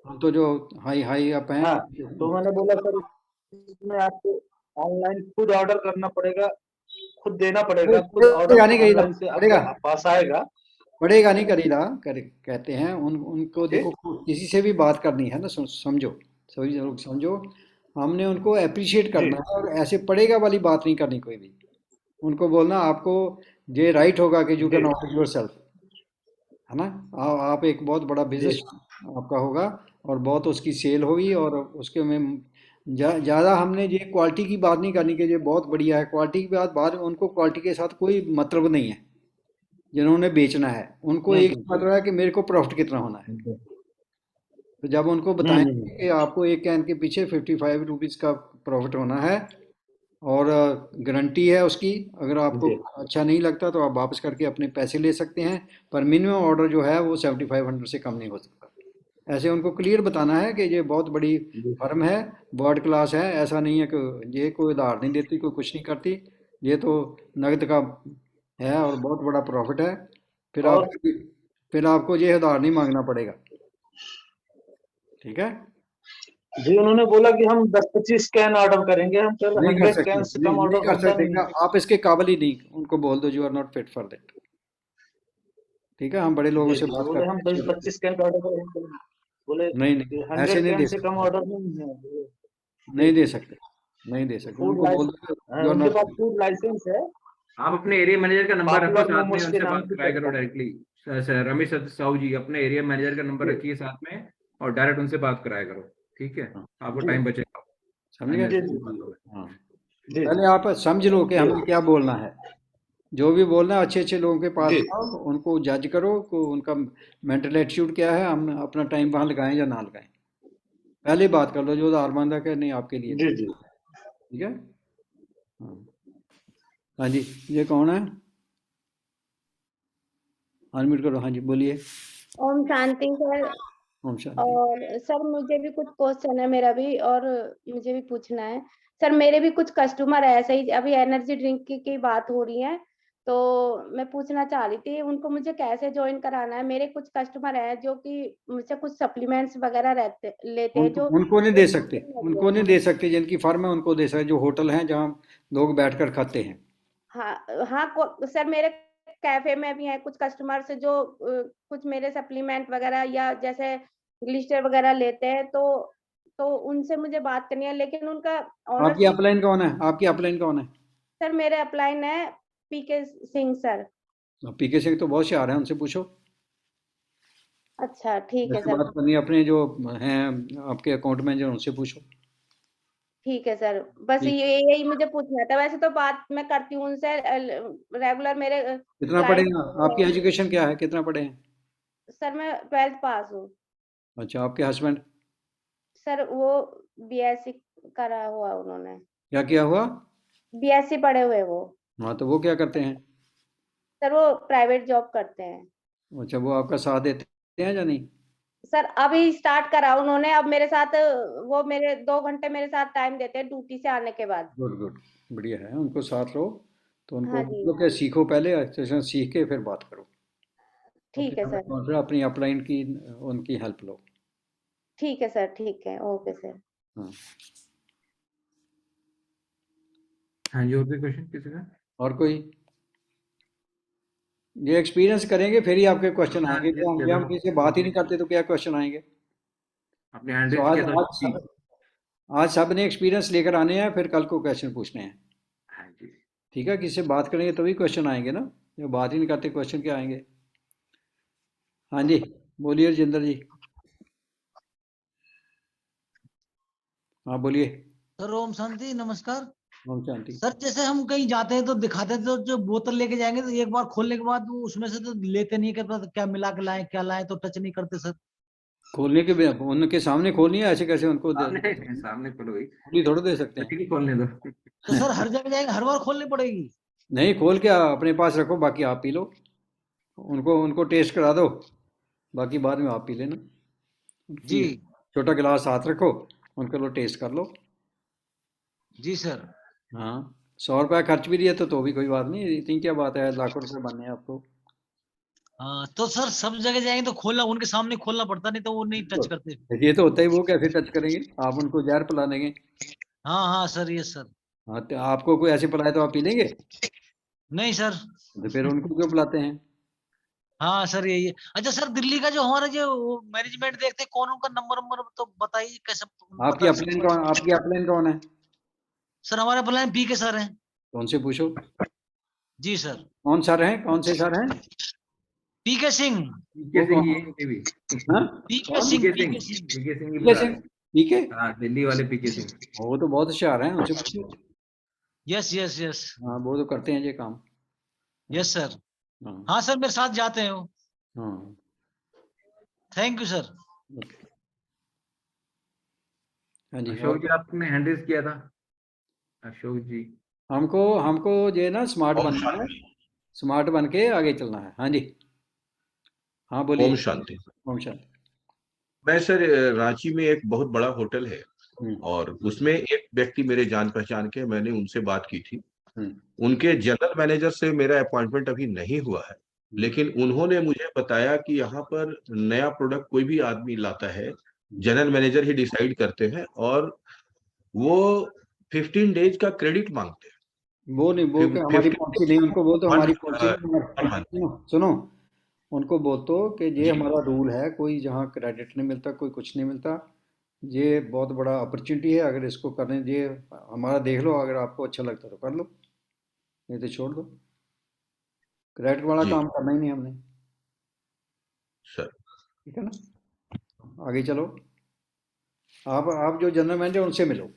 हम तो जो हाई हाई अप हैं। हाँ, तो मैंने बोला सर इसमें आपको ऑनलाइन खुद ऑर्डर करना पड़ेगा, खुद देना पड़ेगा, खुद पड़ेगा ऑर्डर नहीं खरीदा, ऑनलाइन से पड़ेगा आपके पास आएगा। पड़ेगा नहीं खरीदा कहते हैं उनको। जी देखो किसी से भी बात करनी है ना, समझो, सभी लोग समझो, हमने उनको अप्रिशिएट जी करना है और ऐसे पड़ेगा वाली बात नहीं करनी कोई भी। उनको बोलना आपको ये राइट होगा कि यू जी कैन ऑर्डर योर सेल्फ, है ना। आप एक बहुत बड़ा जी बिजनेस आपका होगा और बहुत उसकी सेल होगी, और उसके में ज़्यादा हमने ये क्वालिटी की बात नहीं करनी कि ये बहुत बढ़िया है। क्वालिटी की बात बाद, उनको क्वालिटी के साथ कोई मतलब नहीं है। जिन्होंने बेचना है उनको एक ही मतलब है कि मेरे को प्रॉफिट कितना होना है। तो जब उनको बताएंगे कि आपको एक कैन के पीछे 55 रुपीज़ का प्रॉफिट होना है और गारंटी है उसकी, अगर आपको जी अच्छा नहीं लगता तो आप वापस करके अपने पैसे ले सकते हैं, पर मिनिमम ऑर्डर जो है वो 7500 से कम नहीं हो सकता। ऐसे उनको क्लियर बताना है कि ये बहुत बड़ी जी फर्म है, वर्ल्ड क्लास है, ऐसा नहीं है कि ये कोई उधार नहीं देती, कोई कुछ नहीं करती, ये तो नगद का है और बहुत बड़ा प्रॉफिट है। फिर आप और फिर आपको ये उधार नहीं मांगना पड़ेगा। ठीक है। जी उन्होंने बोला कि हम 10-25 कैन ऑर्डर करेंगे, हम सर नहीं कर 100 सकते, कैन से नहीं कम नहीं ऑर्डर कर होता सकते नहीं क्या है। आप इसके काबिल ही नहीं, उनको बोल दो you are not fit for that. ठीक है, हम बड़े लोगों जी से जी बात बोले हम करते हैं। 20-25 कैन ऑर्डर करेंगे। बोले नहीं कि नहीं 100 ऐसे नहीं कैन दे से कम सकते, ऑर्डर नहीं है। जी नहीं दे सकते, नहीं दे सकते, फूड उनको बोल लाइसेंस, दो यू आर उनके नॉट। पास फूड लाइसेंस है, आप अपने एरिया मैनेजर का नंबर रखो पॉपुलर साथ में, मोमोज के उनसे नाम बात से कराया करो चलता है। डायरेक्टली। रमेश साहू जी, अपने एरिया मैनेजर का नंबर जी रखिए साथ में और डायरेक्ट उनसे बात कराया करो। ठीक है, आपको जी टाइम बचेगा समझ गए। जी जी अननेसेसरी। हाँ, जी पहले आप समझ लो कि जी हमें क्या बोलना है। जो भी बोलना है अच्छे अच्छे लोगों के पास जी जाओ, उनको जज करो को उनका मेंटल एटीट्यूड क्या है, हम अपना टाइम वहाँ लगाएं या ना लगाएं। पहले ही बात कर लो जो उधारमंद है कि नहीं आपके लिए जी नहीं। जी ठीक है। हाँ, हाँ जी, ये कौन है, अनम्यूट करो। हाँ जी बोलिए। ओम शांति सर। ओम शांति। और सर मुझे भी कुछ क्वेश्चन है मेरा भी, और मुझे भी पूछना है। सर मेरे भी कुछ कस्टमर है ऐसे ही, अभी एनर्जी ड्रिंक की बात हो रही है, तो मैं पूछना चाह रही थी उनको मुझे कैसे ज्वाइन कराना है। मेरे कुछ कस्टमर हैं जो कि मुझसे कुछ सप्लीमेंट्स वगैरह लेते हैं जो उनको नहीं दे सकते, उनको नहीं दे सकते, जिनकी फर्म है उनको दे सकते, जो होटल हैं जहाँ लोग बैठकर खाते हैं। हाँ हाँ सर मेरे कैफे में भी हैं कुछ कस्टमर्स जो कुछ मेरे सप्लीमेंट वगैरह या जैसे ग्लिस्टर वगैरह लेते हैं, तो उनसे मुझे बात करनी है, लेकिन उनका आपकी ओनरशिप। अपलाइन कौन है, आपकी अपलाइन कौन है। सर मेरे अपलाइन है पीके सिंह सर। पीके सिंह तो बहुत से आ रहे हैं, उनसे पूछो। अच्छा ठीक है जैसे सर। बात करनी है अपने जो हैं आपके अकाउंट मैनेजर, उनसे पूछो। ठीक है सर, बस ठीक। यही मुझे पूछना था। वैसे तो बात मैं करती हूँ उनसे रेगुलर, मेरे कितना क्लाइंट। पढ़ेगा, आपकी एजुकेशन क्या है, कितना पढ़े हैं। सर मैं 12th पास हूँ। अच्छा, आपके हस्बैंड सर वो बीएससी करा हुआ उन्होंने, क्या किया हुआ। बीएससी पढ़े हुए वो। हाँ, तो वो क्या करते हैं। सर वो प्राइवेट जॉब करते हैं। अच्छा, वो आपका साथ देते हैं या नहीं। सर अभी स्टार्ट करा उन्होंने, अब मेरे साथ वो मेरे 2 घंटे मेरे साथ टाइम देते हैं ड्यूटी से आने के बाद। गुड गुड, बढ़िया है, उनको साथ रहो। तो उनको हाँ जी मतलब क्या, सीखो पहले, अच्छे से सीख के फिर बात करो। ठीक है सर। अपनी अपलाइन की उनकी हेल्प लो। ठीक है सर, ठीक है, ओके सर। हाँ। हाँ जी, और भी क्वेश्चन किसी का। और कोई, ये एक्सपीरियंस करेंगे फिर ही आपके क्वेश्चन अपना आएंगे। एड्रेस दे हम दो, किसी से बात ही नहीं करते तो क्या क्वेश्चन आएंगे। अपने तो एड्रेस आज क्या था आज जी। सब आज सब ने एक्सपीरियंस लेकर आने हैं, फिर कल को क्वेश्चन पूछने हैं। हाँ जी। ठीक है, किसी से बात करेंगे तभी क्वेश्चन आएंगे ना, जब बात ही नहीं करते क्वेश्चन क्या आएंगे। हाँ जी बोलिए राजेंद्र जी। हाँ बोलिए। सर ओम शांति, नमस्कार। ओम शांति। सर जैसे हम कहीं जाते हैं तो दिखाते हैं, तो जो बोतल लेके जाएंगे तो एक बार खोलने के बाद वो उसमें से तो लेते नहीं, क्या मिला के लाए क्या लाए, तो टच नहीं करते सर। खोलने के भी उनके सामने खोलनी है, ऐसे कैसे उनको सामने खोलो भाई, खुली थोड़ा दे सकते हैं। ठीक है, खोलने दो। तो सर हर जगह जाएंगे, हर बार खोलनी पड़ेगी? नहीं, खोल के अपने पास रखो, बाकी आप पी लो। उनको उनको टेस्ट करा दो, बाकी बाद में आप पी लेना। जी छोटा गिलास हाथ रखो, उनको लो टेस्ट कर लो। जी सर। हाँ, 100 रुपया खर्च भी दिए तो भी कोई बात नहीं, इतनी क्या बात है, लाखों रुपए बनने हैं आपको। हाँ तो सर सब जगह जाएंगे तो खोलना, उनके सामने खोलना पड़ता, नहीं तो वो नहीं टच करते। ये तो होता ही, वो कैसे टच करेंगे, आप उनको जहर पिला देंगे। हाँ हाँ सर, ये सर। हाँ, तो आपको कोई ऐसे पिलाए तो आप पी लेंगे? नहीं सर। तो फिर उनको क्यों पिलाते हैं? हाँ सर, यही है। अच्छा सर, दिल्ली का जो हमारा जो मैनेजमेंट देखते हैं, कौन उनका नंबर नंबर तो बताइए, कैसे आपकी बता अपलाइन सकते कौन, हैं? आपकी अपलाइन कौन है? सर हमारे प्लान पी के सर हैं। तो उनसे पूछो। जी सर। कौन सर हैं, कौन से सर हैं? पी के सिंह। पीके वो सिंह कौन? ही है इनके भी। हाँ? पी के कौन? सिंह, पीके पी सिंह, के सिंह। पीके सिंह ही पीके बुला सिंह? रहे हैं। पीके? हाँ, दिल्ली वाले पीके सिंह। वो तो बहुत होशियार हैं, उनसे पूछो। Yes yes yes. हाँ, वो तो करते हैं ये काम। Yes sir. हाँ हाँ सर, मेरे साथ जाते हैं वो। हाँ। Thank you sir. ओके। हाँ जी, अशोक और जी आपने हैंड रेज किया था, अशोक जी। हमको हमको ये ना स्मार्ट बनना है, स्मार्ट बन के आगे चलना है। हाँ जी, हाँ बोलिए। ओम शांति। ओम शांति। मैं सर रांची में एक बहुत बड़ा होटल है हम्म और उसमें एक व्यक्ति मेरे जान पहचान के, मैंने उनसे बात की थी। हम्म उनके जनरल मैनेजर से मेरा अपॉइंटमेंट अभी नहीं हुआ है, लेकिन उन्होंने मुझे बताया कि यहाँ पर नया प्रोडक्ट कोई भी आदमी लाता है, जनरल मैनेजर ही डिसाइड करते हैं और वो 15 डेज का क्रेडिट मांगते वो नहीं, वो हैं। क्या हमारी पॉलिसी नहीं, उनको बोल तो हमारी पॉलिसी नहीं। Per month. सुनो सुनो, उनको बोल तो कि ये हमारा रूल है, कोई जहाँ क्रेडिट नहीं मिलता, कोई कुछ नहीं मिलता। ये बहुत बड़ा अपॉर्चुनिटी है, अगर इसको करने, ये हमारा देख लो, अगर आपको अच्छा लगता है तो कर लो, नहीं तो छोड़ दो। क्रेडिट वाला जी काम करना ही नहीं हमने। सर। ठीक है ना, आगे चलो। आप जो जनरल मैनेजर उनसे मिलो।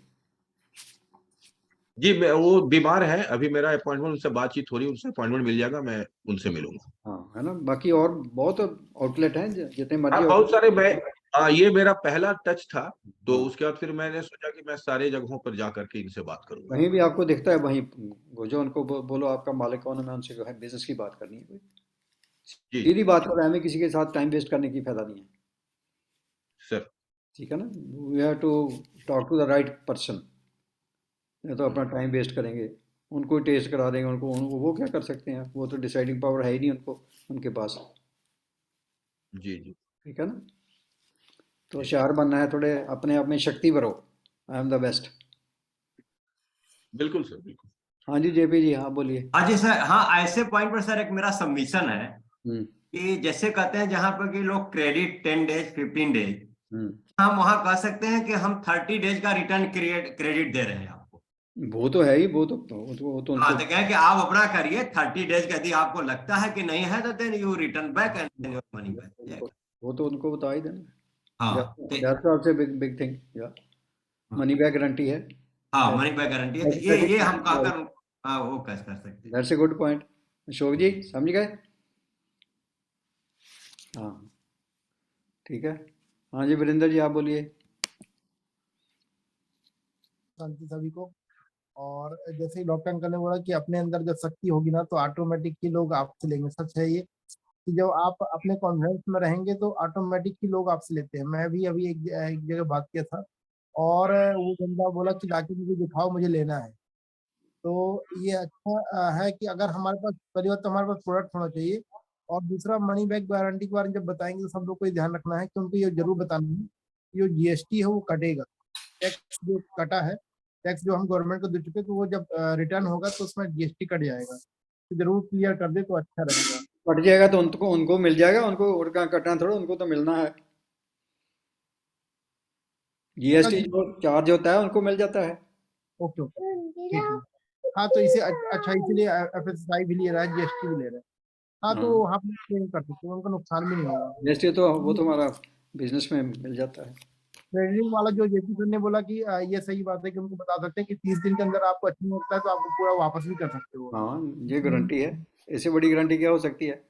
जी, मैं वो बीमार है अभी, मेरा अपॉइंटमेंट, उनसे बातचीत हो रही है, उनसे अपॉइंटमेंट मिल जाएगा, मैं उनसे मिलूंगा। हाँ, है ना, बाकी और बहुत आउटलेट हैं, जितने हाँ मर्जी बहुत सारे। आउटलेट। मैं ये मेरा पहला टच था, तो हाँ, उसके बाद फिर मैंने सोचा कि मैं सारे जगहों पर जा करके इनसे बात करूंगा। कहीं भी आपको दिखता है वहीं जो उनको बोलो आपका मालिक कौन है, मैं उनसे बिजनेस की बात करनी है कोई, जी सीधी बात कर रहे हैं, हमें किसी के साथ टाइम वेस्ट करने की फायदा नहीं है। सर। ठीक है ना, we have to talk to the right person, नहीं तो अपना टाइम वेस्ट करेंगे। उनको टेस्ट करा देंगे, वो क्या कर सकते हैं, वो तो डिसाइडिंग पावर है ही नहीं उनको, उनके पास। जी जी ठीक है ना, तो जी होशियार बनना है, थोड़े अपने आप में शक्ति भरो, आई एम द बेस्ट। बिल्कुल सर, बिल्कुल। हाँ जी, जेपी जी, हाँ बोलिए। हाँ जी सर। हाँ, ऐसे पॉइंट पर सर एक मेरा सबमिशन है हम्म कि जैसे कहते हैं जहां पर कि लोग क्रेडिट 10 डेज 15 डेज, हम्म हम वहां कह सकते हैं कि हम 30 डेज का रिटर्न क्रेडिट दे रहे हैं आपको। वो तो है ही, वो तो हाँ, उनको। तो कहें कि आप अपना करिए 30 डेज का, यदि आपको लगता है कि नहीं है तो then you return back and your money back. वो तो उनको बता ही देना, हाँ तो that's also big big thing, या मनी बैक गारंटी है। हाँ, मनी बैक गारंटी है, तो ये हम कहकर हाँ वो कैसे कर सकते हैं। That's a good point. Ashok ji समझ गए? हाँ, ठीक है। हाँ जी, वीरेंद्र जी आप बोलिए। शांति सभी को। और जैसे ही डॉक्टर अंकल ने बोला कि अपने अंदर जब शक्ति होगी ना तो ऑटोमेटिक ही लोग आपसे लेंगे, सच है ये कि जब आप अपने कॉन्फिडेंस में रहेंगे तो ऑटोमेटिक ही लोग आपसे लेते हैं। मैं भी अभी एक जगह बात किया था और वो बंदा बोला कि लाके मुझे दिखाओ, मुझे लेना है। तो ये अच्छा है कि अगर हमारे पास पहली बात तो हमारे पास प्रोडक्ट होना चाहिए, और दूसरा मनी बैक गारंटी के बारे में जब बताएंगे तो सब लोग को ये ध्यान रखना है कि उनको ये जरूर बताना है कि जो जीएसटी है वो कटेगा, टैक्स जो कटा है, टैक्स जो हम गवर्नमेंट को दे चुके, तो वो जब रिटर्न होगा तो उसमें जीएसटी कट जाएगा, तो जरूर क्लियर कर दे तो अच्छा रहेगा। कट जाएगा तो उनको उनको मिल जाएगा, उनको और कहाँ कटना, थोड़ा उनको तो मिलना है। होगा जीएसटी जी। जो चार्ज होता है उनको मिल जाता है। ओके ओके, ठीक है। हाँ तो इसे अच्छा, इसीलिए एफएसएसआई भी ले रहा है, जीएसटी भी ले रहा है। हाँ हाँ, तो हम क्लेम कर सकते हैं, उनको नुकसान भी नहीं होगा। जीएसटी तो वो तो हमारा बिजनेस में मिल जाता है। ट्रेडिंग वाला जो जेपी सर ने बोला कि ये सही बात है कि उनको बता सकते हैं कि 30 दिन के अंदर आपको अच्छा नहीं लगता है तो आपको पूरा वापस भी कर सकते हो। हाँ, ये गारंटी है, इससे बड़ी गारंटी क्या हो सकती है,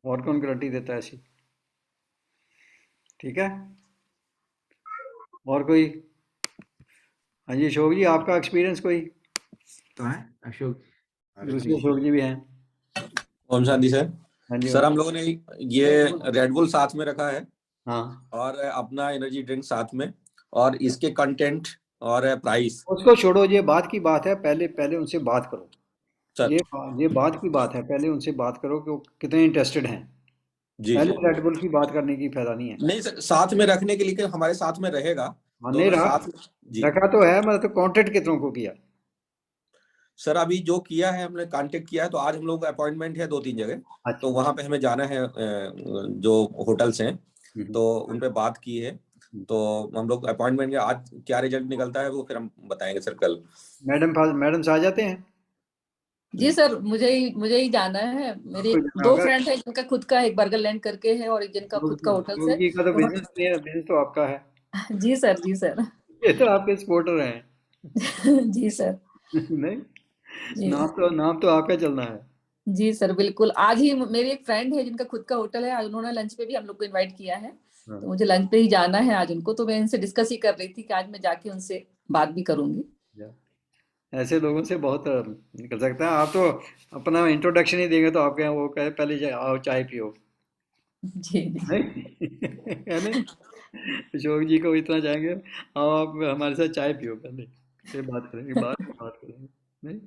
और कौन गारंटी देता है ऐसी? ठीक है, और कोई? हाँ जी अशोक जी, आपका एक्सपीरियंस कोई? तो है अशोक। दूसरे अशोक जी भी हैं। ओम शांति सर। हाँ जी सर हम लोगों ने ये रेड बुल साथ में रखा है हाँ, और अपना एनर्जी ड्रिंक साथ में, और इसके कंटेंट और प्राइस। उसको छोड़ो, ये बात की बात है, पहले पहले उनसे बात करो। सर ये बात की बात है, पहले उनसे बात करो कि वो कितने इंटरेस्टेड हैं। जी पहले जी। रेड बुल की बात करने की फायदा नहीं है। नहीं सर, साथ में रखने के लिए हमारे साथ में रहेगा, हाँ नहीं दोनों रहा, साथ। जी रखा तो है, मतलब तो कॉन्टेक्ट कितनों को किया? सर, अभी जो किया है हमने कांटेक्ट किया है, तो आज हम लोग का अपॉइंटमेंट है 2-3 जगह, अच्छा। तो वहां पे हमें जाना है। जो होटल्स हैं हम्म, तो उन पे बात की है, तो हम लोग अपॉइंटमेंट के आज क्या रिजल्ट निकलता है वो फिर हम बताएंगे सर कल। मैडम से आ जाते हैं। जी सर, मुझे ही जाना है। मेरे आपको जाना दो होगा। फ्रेंड है जिनका खुद का एक बर्गर लैंड करके है और एक जिनका खुद का होटल्स है। योगी का तो बिजनेस नहीं है, बिजनेस तो आपका है। जी सर, जी सर। ये तो आपके सपोर्टर हैं। जी सर। नहीं, जी नाम तो आपका चलना है। जी सर, बिल्कुल। आज ही मेरी एक फ्रेंड है जिनका खुद का होटल है, आज उन्होंने लंच पे भी हम लोग को इनवाइट किया है, हाँ। तो मुझे लंच पे ही जाना है आज उनको। तो मैं इनसे डिस्कस ही कर रही थी कि आज मैं जाके उनसे बात भी करूंगी। ऐसे लोगों से बहुत निकल सकता है। आप तो अपना इंट्रोडक्शन ही देंगे तो आपके यहाँ वो कहे पहले आओ चाय पियो। जी जी नहीं है नहीं, अशोक जी को इतना चाहेंगे, आओ आप हमारे साथ चाय पियो पहले, फिर बात करेंगे, बात करेंगे। नहीं,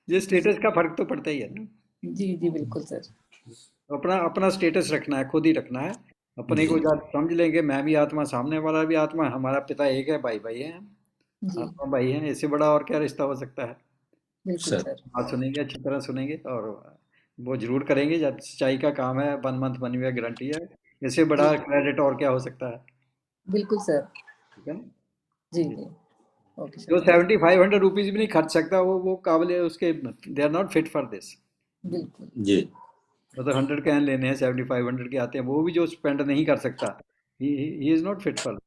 ये स्टेटस का फर्क तो पड़ता ही है ना। जी जी, बिल्कुल सर। अपना अपना स्टेटस रखना है, खुद ही रखना है। अपने को जब समझ लेंगे, मैं भी आत्मा, सामने वाला भी आत्मा, हमारा पिता एक है, भाई भाई है, जी आत्मा भाई है, इससे बड़ा और क्या रिश्ता हो सकता है? बिल्कुल सर सर। बात सुनेंगे, अच्छी तरह सुनेंगे, और वो जरूर करेंगे। जब सच्चाई का काम है, 1 मंथ बनी हुई गारंटी है, इससे बड़ा जी क्रेडिट और क्या हो सकता है? बिल्कुल सर। ठीक है ना? जी जी। जी। ओके जो सर। 7500 रुपीज भी नहीं खर्च सकता, वो काबिल है उसके, they are not fit for this. बिल्कुल जी मतलब 100 कैन लेने हैं, 7500 के आते हैं, वो भी जो स्पेंड नहीं कर सकता, he is not fit for.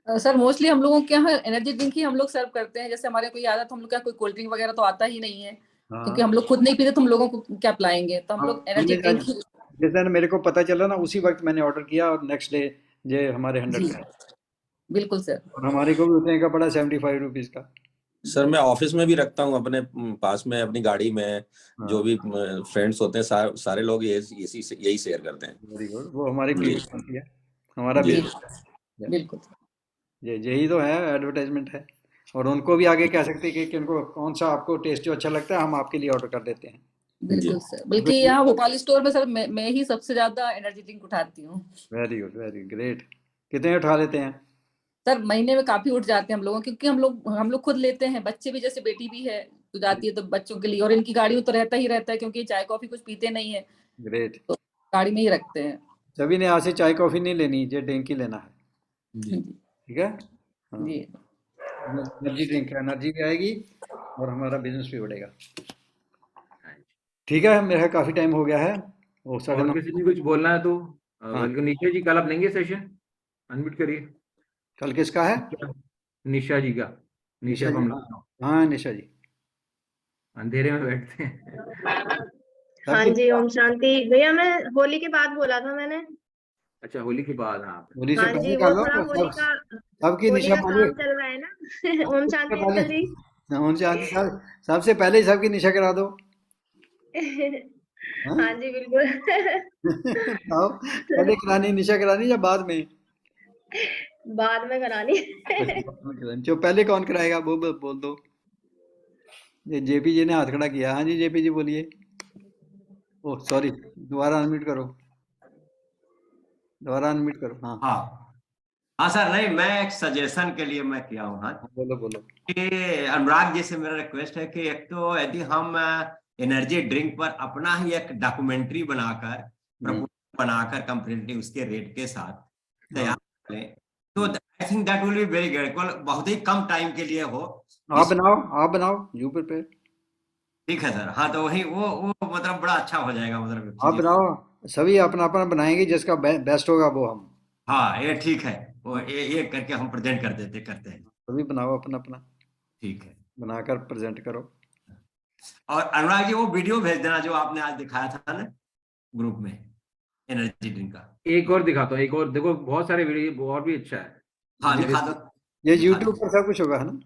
Sir, mostly हम लोगों के यहाँ एनर्जी ड्रिंक ही हम लोग सर्व करते हैं। जैसे हमारे कोई आदत, हम लोग का कोई कोल्ड ड्रिंक वगैरह तो आता ही नहीं है, क्योंकि हाँ, हम लोग खुद नहीं पीते तो हम लोगों को क्या पिलाएंगे, तो हम लोग एनर्जी हमने ड्रिंक ही। जिस दिन मेरे को पता चला ना, उसी वक्त मैंने ऑर्डर किया, और नेक्स्ट डे ये हमारे 100 जी का है। बिल्कुल सर। और हमारे को भी उतने का पड़ा, 75 रुपीज का। सर, मैं ऑफिस में भी रखता हूँ अपने पास में, अपनी गाड़ी में। जो हाँ, भी फ्रेंड्स होते हैं सारे लोग यही शेयर करते हैं। वेरी गुड, वो हमारी जी क्लिक बनती है, हमारा जी बिजनेस है। बिल्कुल सर। यही तो है, एडवर्टाइजमेंट है। और उनको भी आगे कह सकते हैं कि उनको कौन सा आपको टेस्ट जो अच्छा लगता है, हम आपके लिए ऑर्डर कर देते हैं। जी बिल्कुल सर, बल्कि यहाँ भोपाल स्टोर में सर मैं ही सबसे ज्यादा एनर्जी ड्रिंक उठाती हूँ। Very good, very great. कितने उठा लेते हैं? सर महीने में काफी उठ जाते हैं हम लोगों, क्योंकि हम लोग खुद लेते हैं। बच्चे भी, जैसे बेटी भी है तो जाती है, तो बच्चों के लिए, और इनकी गाड़ी में तो रहता ही रहता है, क्योंकि चाय कॉफी कुछ पीते नहीं है, ग्रेट। तो गाड़ी में ही रखते हैं। सभी ने आज से चाय कॉफी नहीं लेनी, ये ड्रिंक ही लेना है। जी जी ठीक है। हाँ, जी। एनर्जी ड्रिंक है, एनर्जी भी आएगी और हमारा बिजनेस भी बढ़ेगा। ठीक है, मेरा काफी टाइम हो गया है, वो 9:30। और किसी ने कुछ बोलना है तो हाँ, वेलकम। निशा जी, कल आप लेंगे सेशन? अनम्यूट करिए। कल किसका है? निशा जी का। निशा निशा जी, from हाँ लखनऊ। हाँ, निशा जी। अंधेरे में बैठते हैं। हाँ सबकी जी, ओम शांति भैया। मैं होली के बाद बोला था मैंने। अच्छा, होली के बाद? हाँ। होली से हाँ पहले जी, कर वो लो थोड़ा तो होली का सबकी होली निशा का बोलिए। काम चल रहा है ना। ओम सबसे शांति पहले, अंकल जी। हाँ, उनसे आंटी साहब, सबसे पहले ही सबकी निशा करा दो। हाँ? हाँ जी बिल्कुल। बताओ, पहले करानी, निशा करानी या बाद में? बाद में करानी। जो पहले कौन कराएगा वो बोल दो। ये जेपी जी ने हाथ खड़ा किया। हाँ जी जेपी जी बोलिए। ओह सॉरी, दोबारा अनम्यूट करो, दोबारा अनम्यूट करो। हाँ हाँ हाँ सर, नहीं मैं एक सजेशन के लिए मैं किया हूँ। हाँ, हाँ, बोलो बोलो। कि अनुराग जी से मेरा रिक्वेस्ट है कि एक तो यदि हम एनर्जी ड्रिंक पर अपना ही एक डॉक्यूमेंट्री बनाकर, प्रपोजल बनाकर कंपैरेटिव उसके रेट के साथ तैयार करें, तो I think that will be very great. बहुत ही कम टाइम के लिए हो। आप बनाओ, यू प्रिपेयर। ठीक है सर। हाँ, तो वही वो मतलब बड़ा अच्छा हो जाएगा, मतलब आप चीजें। बनाओ, सभी अपना अपना बनाएंगे, जिसका बेस्ट होगा वो हम। हाँ, ये ठीक है। वो ये करके हम प्रेजेंट करते हैं। सभी बनाओ अपना अपना, ठीक है। बनाकर प्रेजेंट करो। और अनुराग जी, वो वीडियो भेज देना जो आपने आज दिखाया था ना ग्रुप में। एनर्जी ड्रिंक का। एक और दिखाता हूँ, एक और देखो, बहुत सारे वीडियो और भी अच्छा है। हाँ ये दिखा दो। ये दिखा YouTube दो। पर सब कुछ होगा, है ना?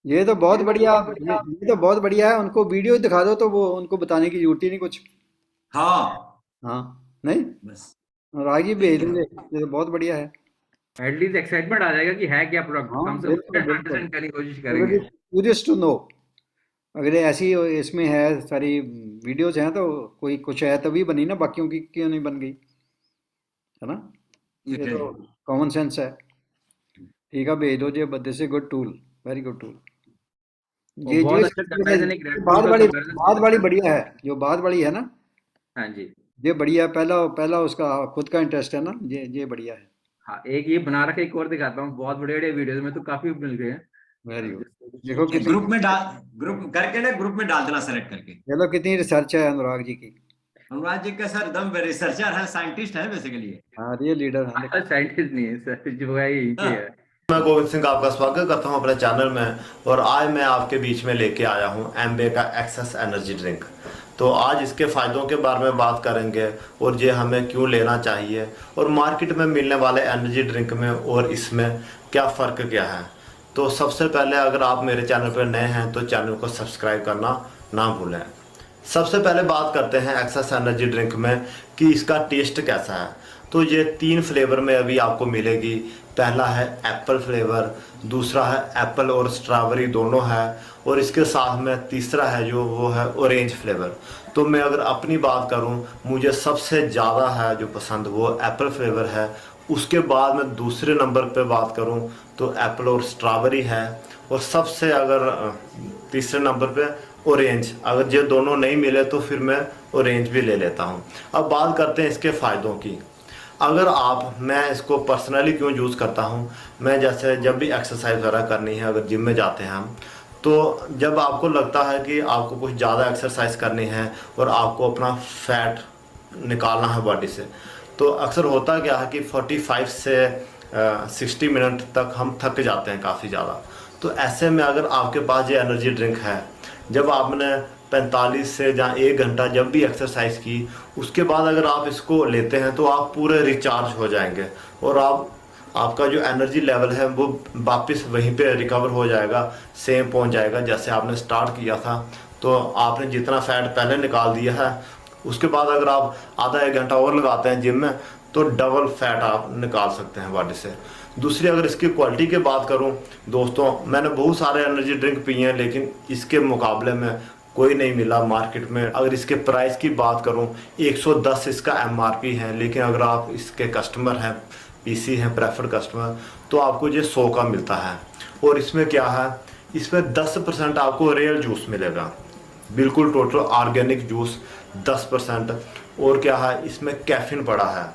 ये तो बहुत बढ़िया, ये तो बहुत बढ़िया है। उनको वीडियो दिखा दो तो वो उनको बताने की जरूरत ही नहीं कुछ। हाँ हाँ, नहीं, बस और आगे भेज देंगे। ये तो बहुत बढ़िया है। एटलीस्ट एक्साइटमेंट आ जाएगा कि है क्या प्रोडक्ट, हाँ, हम सब बिल्कुल बिल्कुल। अंडरस्टैंड करने की कोशिश करेंगे। Curious to know. अगर ऐसी इसमें है सारी वीडियोज हैं तो कोई कुछ है तभी बनी ना, बाकियों की क्यों नहीं बन गई, है ना? ये ये है। तो कॉमन सेंस है। ठीक है, भेज दो जी, but this is good tool, very good tool. और ये बहुत अच्छा कंपैरिजन, एक रेड बात बुल का वाली कंपैरिजन बात वाली बढ़िया है, जो बात वाली है ना, हाँ जी। ये बढ़िया। पहला पहला उसका खुद का इंटरेस्ट है ना, ये बढ़िया है। हाँ, एक ये बना रखा, एक और दिखाता हूँ। बहुत बड़े बड़े वीडियोस में तो काफी मिल गए हैं। Very good. देखो ये कितनी, ग्रुप में डाल, ग्रुप करके ना, ग्रुप में डाल देना सेलेक्ट करके। चलो कितनी रिसर्च है अनुराग जी की। अनुराग जी का सर एकदम रिसर्चर है, साइंटिस्ट है बेसिकली। हाँ, ये लीडर है। साइंटिस्ट नहीं है सर, जो है यहीं के है। मैं गोविंद सिंह आपका स्वागत करता हूं अपने चैनल में। और आज मैं आपके बीच में लेके आया हूं एम्बे का एक्सेस एनर्जी ड्रिंक। तो आज इसके फ़ायदों के बारे में बात करेंगे और ये हमें क्यों लेना चाहिए, और मार्केट में मिलने वाले एनर्जी ड्रिंक में और इसमें क्या फ़र्क क्या है। तो सबसे पहले अगर आप मेरे चैनल पर नए हैं तो चैनल को सब्सक्राइब करना ना भूलें। सबसे पहले बात करते हैं एक्सेस एनर्जी ड्रिंक में कि इसका टेस्ट कैसा है। तो ये 3 फ्लेवर में अभी आपको मिलेगी। पहला है एप्पल फ्लेवर, दूसरा है एप्पल और स्ट्रॉबेरी दोनों है, और इसके साथ में तीसरा है जो वो है ऑरेंज फ्लेवर। तो मैं अगर अपनी बात करूं, मुझे सबसे ज़्यादा है जो पसंद वो एप्पल फ्लेवर है। उसके बाद मैं दूसरे नंबर पे बात करूं तो एप्पल और स्ट्रॉबेरी है, और सबसे अगर तीसरे नंबर पे ऑरेंज। अगर ये दोनों नहीं मिले तो फिर मैं ऑरेंज भी ले लेता हूँ। अब बात करते हैं इसके फ़ायदों की। अगर मैं इसको पर्सनली क्यों यूज़ करता हूँ, मैं जैसे जब भी एक्सरसाइज वगैरह करनी है, अगर जिम में जाते हैं हम, तो जब आपको लगता है कि आपको कुछ ज़्यादा एक्सरसाइज करनी है और आपको अपना फैट निकालना है बॉडी से, तो अक्सर होता क्या है कि 45 से 60 मिनट तक हम थक जाते हैं काफ़ी ज़्यादा। तो ऐसे में अगर आपके पास ये एनर्जी ड्रिंक है, जब आपने 45 से जहाँ 1 घंटा जब भी एक्सरसाइज की, उसके बाद अगर आप इसको लेते हैं तो आप पूरे रिचार्ज हो जाएंगे, और आपका जो एनर्जी लेवल है वो वापस वहीं पे रिकवर हो जाएगा, सेम पहुंच जाएगा जैसे आपने स्टार्ट किया था। तो आपने जितना फैट पहले निकाल दिया है, उसके बाद अगर आप आधा 1 घंटा और लगाते हैं जिम में, तो डबल फैट आप निकाल सकते हैं बॉडी से। दूसरी, अगर इसकी क्वालिटी की बात करूं दोस्तों, मैंने बहुत सारे एनर्जी ड्रिंक पिए हैं, लेकिन इसके मुकाबले में कोई नहीं मिला मार्केट में। अगर इसके प्राइस की बात करूं, 110 इसका MRP है, लेकिन अगर आप इसके कस्टमर हैं, PC हैं, प्रेफर्ड कस्टमर, तो आपको ये 100 का मिलता है। और इसमें क्या है, इसमें 10% आपको रियल जूस मिलेगा, बिल्कुल टोटल ऑर्गेनिक जूस 10%। और क्या है, इसमें कैफीन पड़ा है,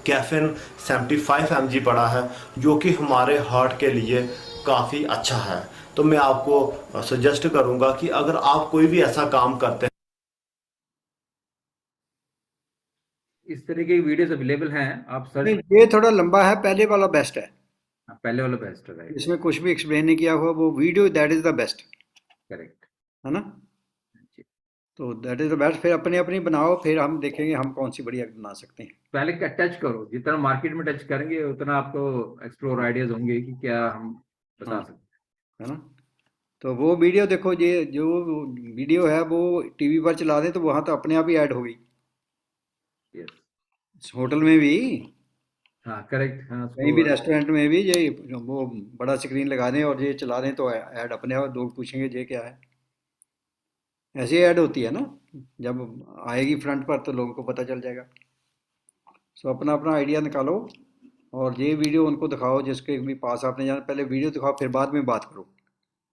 कैफीन 75 mg पड़ा है, जो कि हमारे हार्ट के लिए काफ़ी अच्छा है। तो मैं आपको सजेस्ट करूंगा कि अगर आप कोई भी ऐसा काम करते हैं, इस तरह की वीडियोस अवेलेबल हैं, आप सर्च। नहीं, ये थोड़ा लंबा है, पहले वाला बेस्ट है। पहले वाला बेस्ट है, राइट? इसमें कुछ भी एक्सप्लेन नहीं किया हुआ, वो video that is the best, correct है ना? तो दैट इज द बेस्ट। फिर अपनी अपनी बनाओ, फिर हम देखेंगे हम कौन सी बढ़िया बना सकते हैं। पहले क्या टच करो, जितना मार्केट में टच करेंगे उतना आपको एक्सप्लोर आइडियाज होंगे कि क्या हम बता सकते हैं, है ना? तो वो वीडियो देखो, ये जो वीडियो है वो टीवी पर चला दें तो वहाँ तो अपने आप ही ऐड हो गई, होटल में भी, हाँ करेक्ट, हाँ कहीं भी रेस्टोरेंट में भी, ये वो बड़ा स्क्रीन लगा दें और ये चला दें तो ऐड अपने आप, लोग पूछेंगे ये क्या है। ऐसी ऐड होती है ना, जब आएगी फ्रंट पर तो लोगों को पता चल जाएगा। सो अपना अपना आइडिया निकालो और ये वीडियो उनको दिखाओ जिसके भी पास आपने जाना। पहले वीडियो दिखाओ, फिर बाद में बात करो,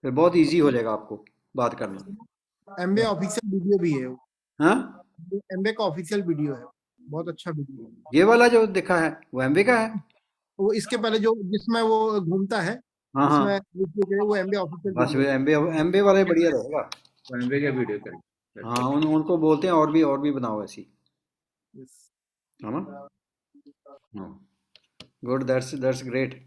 फिर बहुत इजी हो जाएगा आपको बात करना। एम्बे ऑफिशियल वीडियो भी है, हाँ, एम्बे का ऑफिशियल वीडियो है। बहुत अच्छा वीडियो है। ये वाला जो दिखा है वो एमवे का है? वो इसके पहले जो जिसमें वो घूमता है, हाँ हाँ, जिसमें वो एमबी ऑफिशियल बस वीडियो है। एमवे वाला ही बढ़िया रहेगा। एमवे का वीडियो करें। हाँ, उनको बोलते हैं और भी बनाओ ऐसी, है ना? Good, that's great.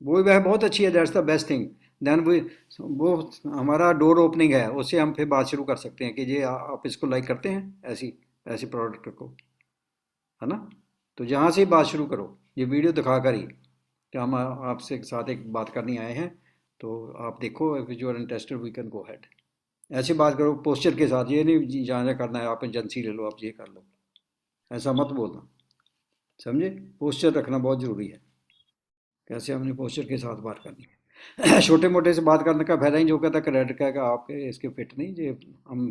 वह बहुत अच्छी है, that's the best thing. Then वो हमारा डोर ओपनिंग है, उससे हम फिर बात शुरू कर सकते हैं कि ये आप इसको लाइक करते हैं, ऐसी ऐसी प्रोडक्ट को, है ना? तो जहाँ से ही बात शुरू करो, ये वीडियो दिखा कर ही कि हम आपसे साथ एक बात करनी आए हैं, तो आप देखो, if you are interested we can go head. ऐसी बात करो पोस्चर के साथ, ये नहीं जहाँ करना है आप एजेंसी ले लो, आप ये कर लो, ऐसा मत बोलना, समझे? पोस्चर रखना बहुत ज़रूरी है, कैसे हमने पोस्चर के साथ बात करनी है। छोटे मोटे से बात करने का फायदा ही, जो कहता है क्रेडिट का आपके इसके फिट नहीं, जो हम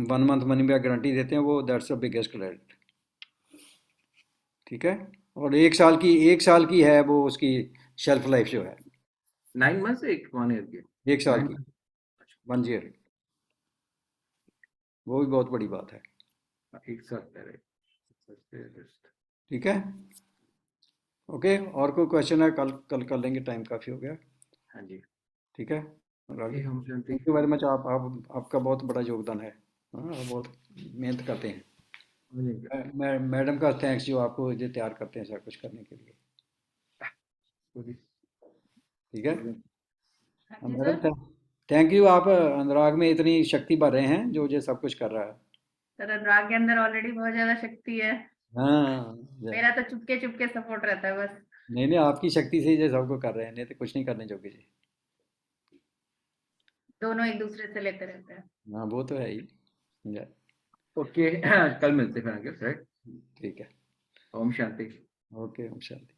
1 मंथ मनी बैक गारंटी देते हैं, वो दैट्स द बिगेस्ट क्रेडिट, ठीक है? और 1 साल की है वो, उसकी शेल्फ लाइफ जो है 9 मंथ्स, 1 ईयर की, 1 साल की, 1 ईयर, वो भी बहुत बड़ी बात है, 1 साल पहले। ठीक है? ओके, और कोई क्वेश्चन है? कल कर लेंगे, टाइम काफ़ी हो गया, हाँ जी, ठीक है? हम जानते थैंक यू वेरी मच, आपका बहुत बड़ा योगदान है, हाँ, आप बहुत मेहनत करते हैं। मैडम का थैंक्स जो आपको ये तैयार करते हैं सब कुछ करने के लिए, ठीक है? मैडम थैंक यू, आप अनुराग में इतनी शक्ति भर रहे हैं, जो ये सब कुछ कर रहा है। सर अनुराग के अंदर ऑलरेडी बहुत ज्यादा शक्ति है, हाँ, मेरा तो चुपके चुपके सपोर्ट रहता है बस। नहीं, आपकी शक्ति से ये सबको कर रहे हैं, नहीं तो कुछ नहीं करने जोगे जी। दोनों एक दूसरे से लेते रहते हैं। हाँ, वो तो है ही। ओके, कल मिलते हैं, राइट? ठीक है, ओम शांति। ओके, ओम शांति।